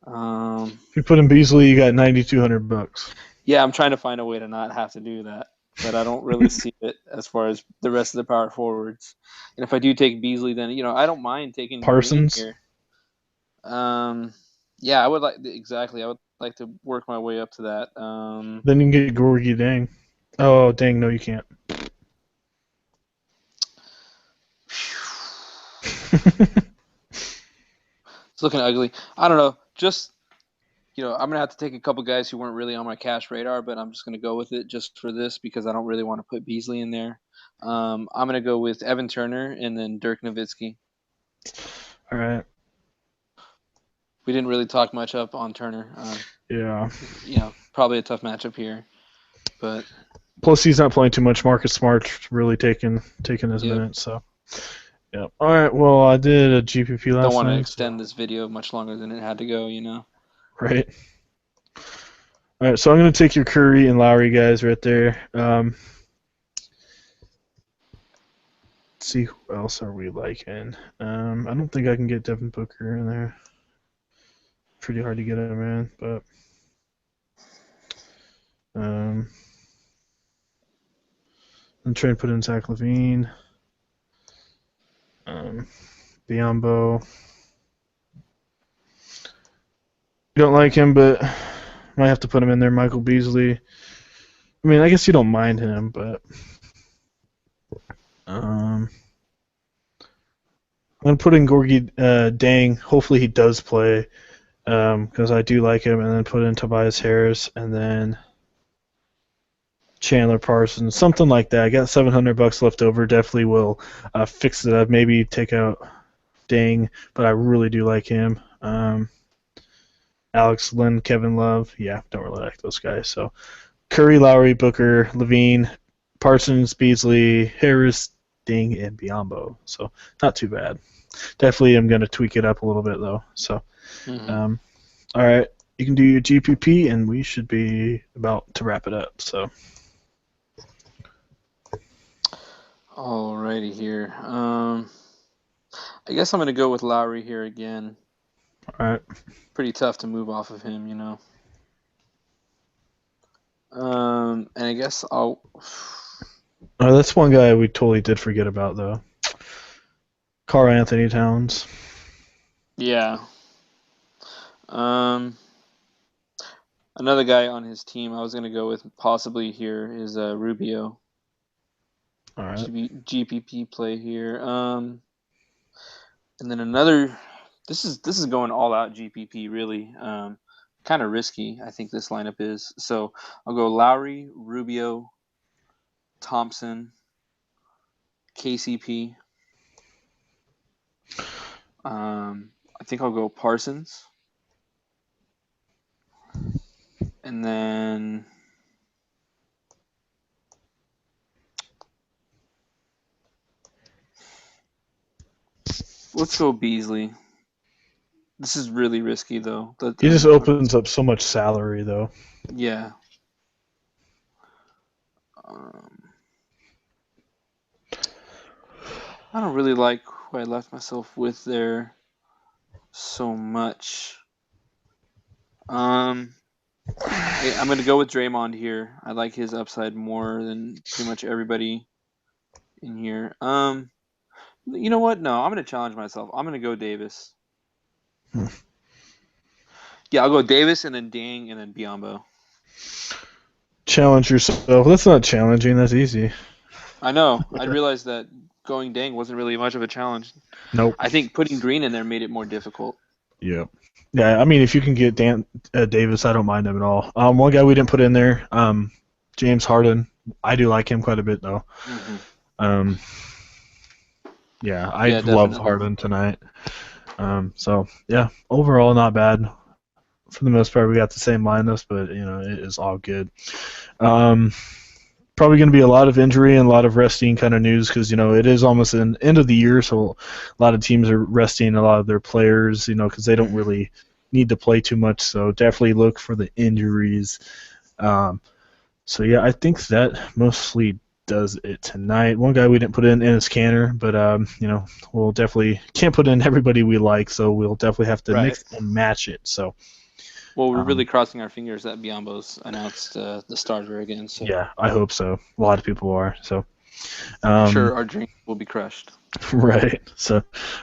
If you put in Beasley, you got $9,200.
Yeah, I'm trying to find a way to not have to do that, but I don't really see it as far as the rest of the power forwards. And if I do take Beasley, then I don't mind taking Green
Parsons.
here. Yeah, I would like exactly. I would like to work my way up to that.
Then you can get Gorgie Dang. Oh, dang, no, you can't.
It's looking ugly. I don't know. Just I'm gonna have to take a couple guys who weren't really on my cash radar, but I'm just gonna go with it just for this because I don't really want to put Beasley in there. I'm gonna go with Evan Turner and then Dirk Nowitzki.
All right.
We didn't really talk much up on Turner.
Yeah.
Probably a tough matchup here, but
Plus, he's not playing too much. Marcus Smart's really taking his
yep.
minutes. So, yeah. All right. Well, I did a GPP last
Don't want to
night.
extend this video much longer than it had to go.
Right. All right. So I'm gonna take your Curry and Lowry guys right there. Let's see who else are we liking. I don't think I can get Devin Booker in there. Pretty hard to get him in, but I'm trying to put in Zach LaVine. Biombo. You don't like him, but might have to put him in there. Michael Beasley. I mean, I guess you don't mind him, but I'm gonna put in Gorgie Dang. Hopefully he does play, because I do like him, and then put in Tobias Harris, and then Chandler Parsons, something like that. I got $700 left over. Definitely will fix it up. Maybe take out Dang, but I really do like him. Alex Lynn, Kevin Love, yeah, don't really like those guys. So Curry, Lowry, Booker, Levine, Parsons, Beasley, Harris, Ding, and Biombo. So not too bad. Definitely am going to tweak it up a little bit, though. So, all right, you can do your GPP, and we should be about to wrap it up. So,
Alrighty here. I guess I'm gonna go with Lowry here again.
all right.
Pretty tough to move off of him. And I guess I'll.
That's one guy we totally did forget about, though. Karl Anthony Towns.
Yeah. Another guy on his team I was going to go with possibly here is Rubio.
All right.
GPP play here. And then another. This is going all out GPP really. Kind of risky. I think this lineup is. So I'll go Lowry, Rubio, Thompson, KCP. I think I'll go Parsons. And then let's go Beasley. This is really risky though.
He just opens up so much salary though.
Yeah. I don't really like who I left myself with there so much. I'm going to go with Draymond here. I like his upside more than pretty much everybody in here. You know what? No, I'm going to challenge myself. I'm going to go Davis. Yeah, I'll go Davis and then Dang and then Biyombo.
Challenge yourself. That's not challenging. That's easy.
I know. I realized that going Dang wasn't really much of a challenge.
Nope.
I think putting Green in there made it more difficult.
Yep. Yeah, I mean, if you can get Davis, I don't mind him at all. One guy we didn't put in there, James Harden. I do like him quite a bit, though. Mm-hmm. I love Harden tonight. So, yeah, overall not bad. For the most part, we got the same lineups, but, it is all good. Probably going to be a lot of injury and a lot of resting kind of news because, it is almost an end of the year, so a lot of teams are resting a lot of their players, because they don't really need to play too much. So definitely look for the injuries. I think that mostly does it tonight. One guy we didn't put in is Canner, but, we'll definitely can't put in everybody we like, so we'll definitely have to mix and match it. So.
Well, we're really crossing our fingers that Biyombo's announced the starter again. So.
Yeah, I hope so. A lot of people are. So,
I'm sure our dream will be crushed.
Right. So,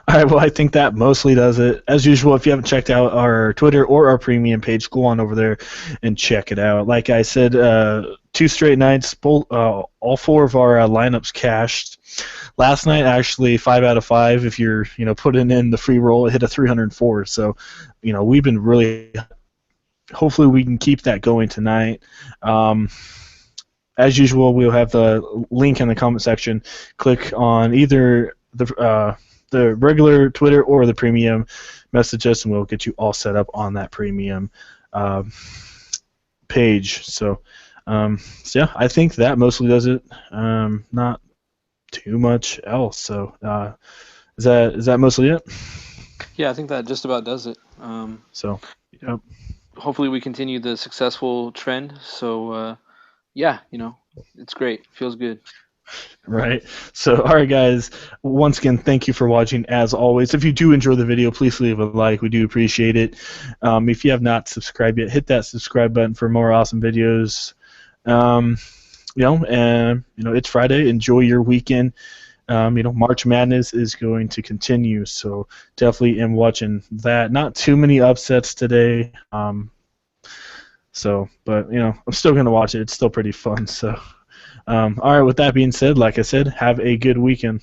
all right. Well, I think that mostly does it. As usual, if you haven't checked out our Twitter or our premium page, go on over there and check it out. Like I said, 2 straight nights, all 4 of our lineups cashed. Last night, actually, 5 out of 5. If you're, putting in the free roll, it hit a 304. So, we've been really. Hopefully we can keep that going tonight. As usual, we'll have the link in the comment section. Click on either the regular Twitter or the premium. Message us, and we'll get you all set up on that premium page. So, I think that mostly does it. Not too much else. So, is that mostly it?
Yeah, I think that just about does it.
Yep.
Hopefully we continue the successful trend. So, it's great. Feels good.
Right. So, all right, guys. Once again, thank you for watching. As always, if you do enjoy the video, please leave a like. We do appreciate it. If you have not subscribed yet, hit that subscribe button for more awesome videos. It's Friday. Enjoy your weekend. March Madness is going to continue, so definitely am watching that. Not too many upsets today, but I'm still going to watch it. It's still pretty fun. So, all right, with that being said, like I said, have a good weekend.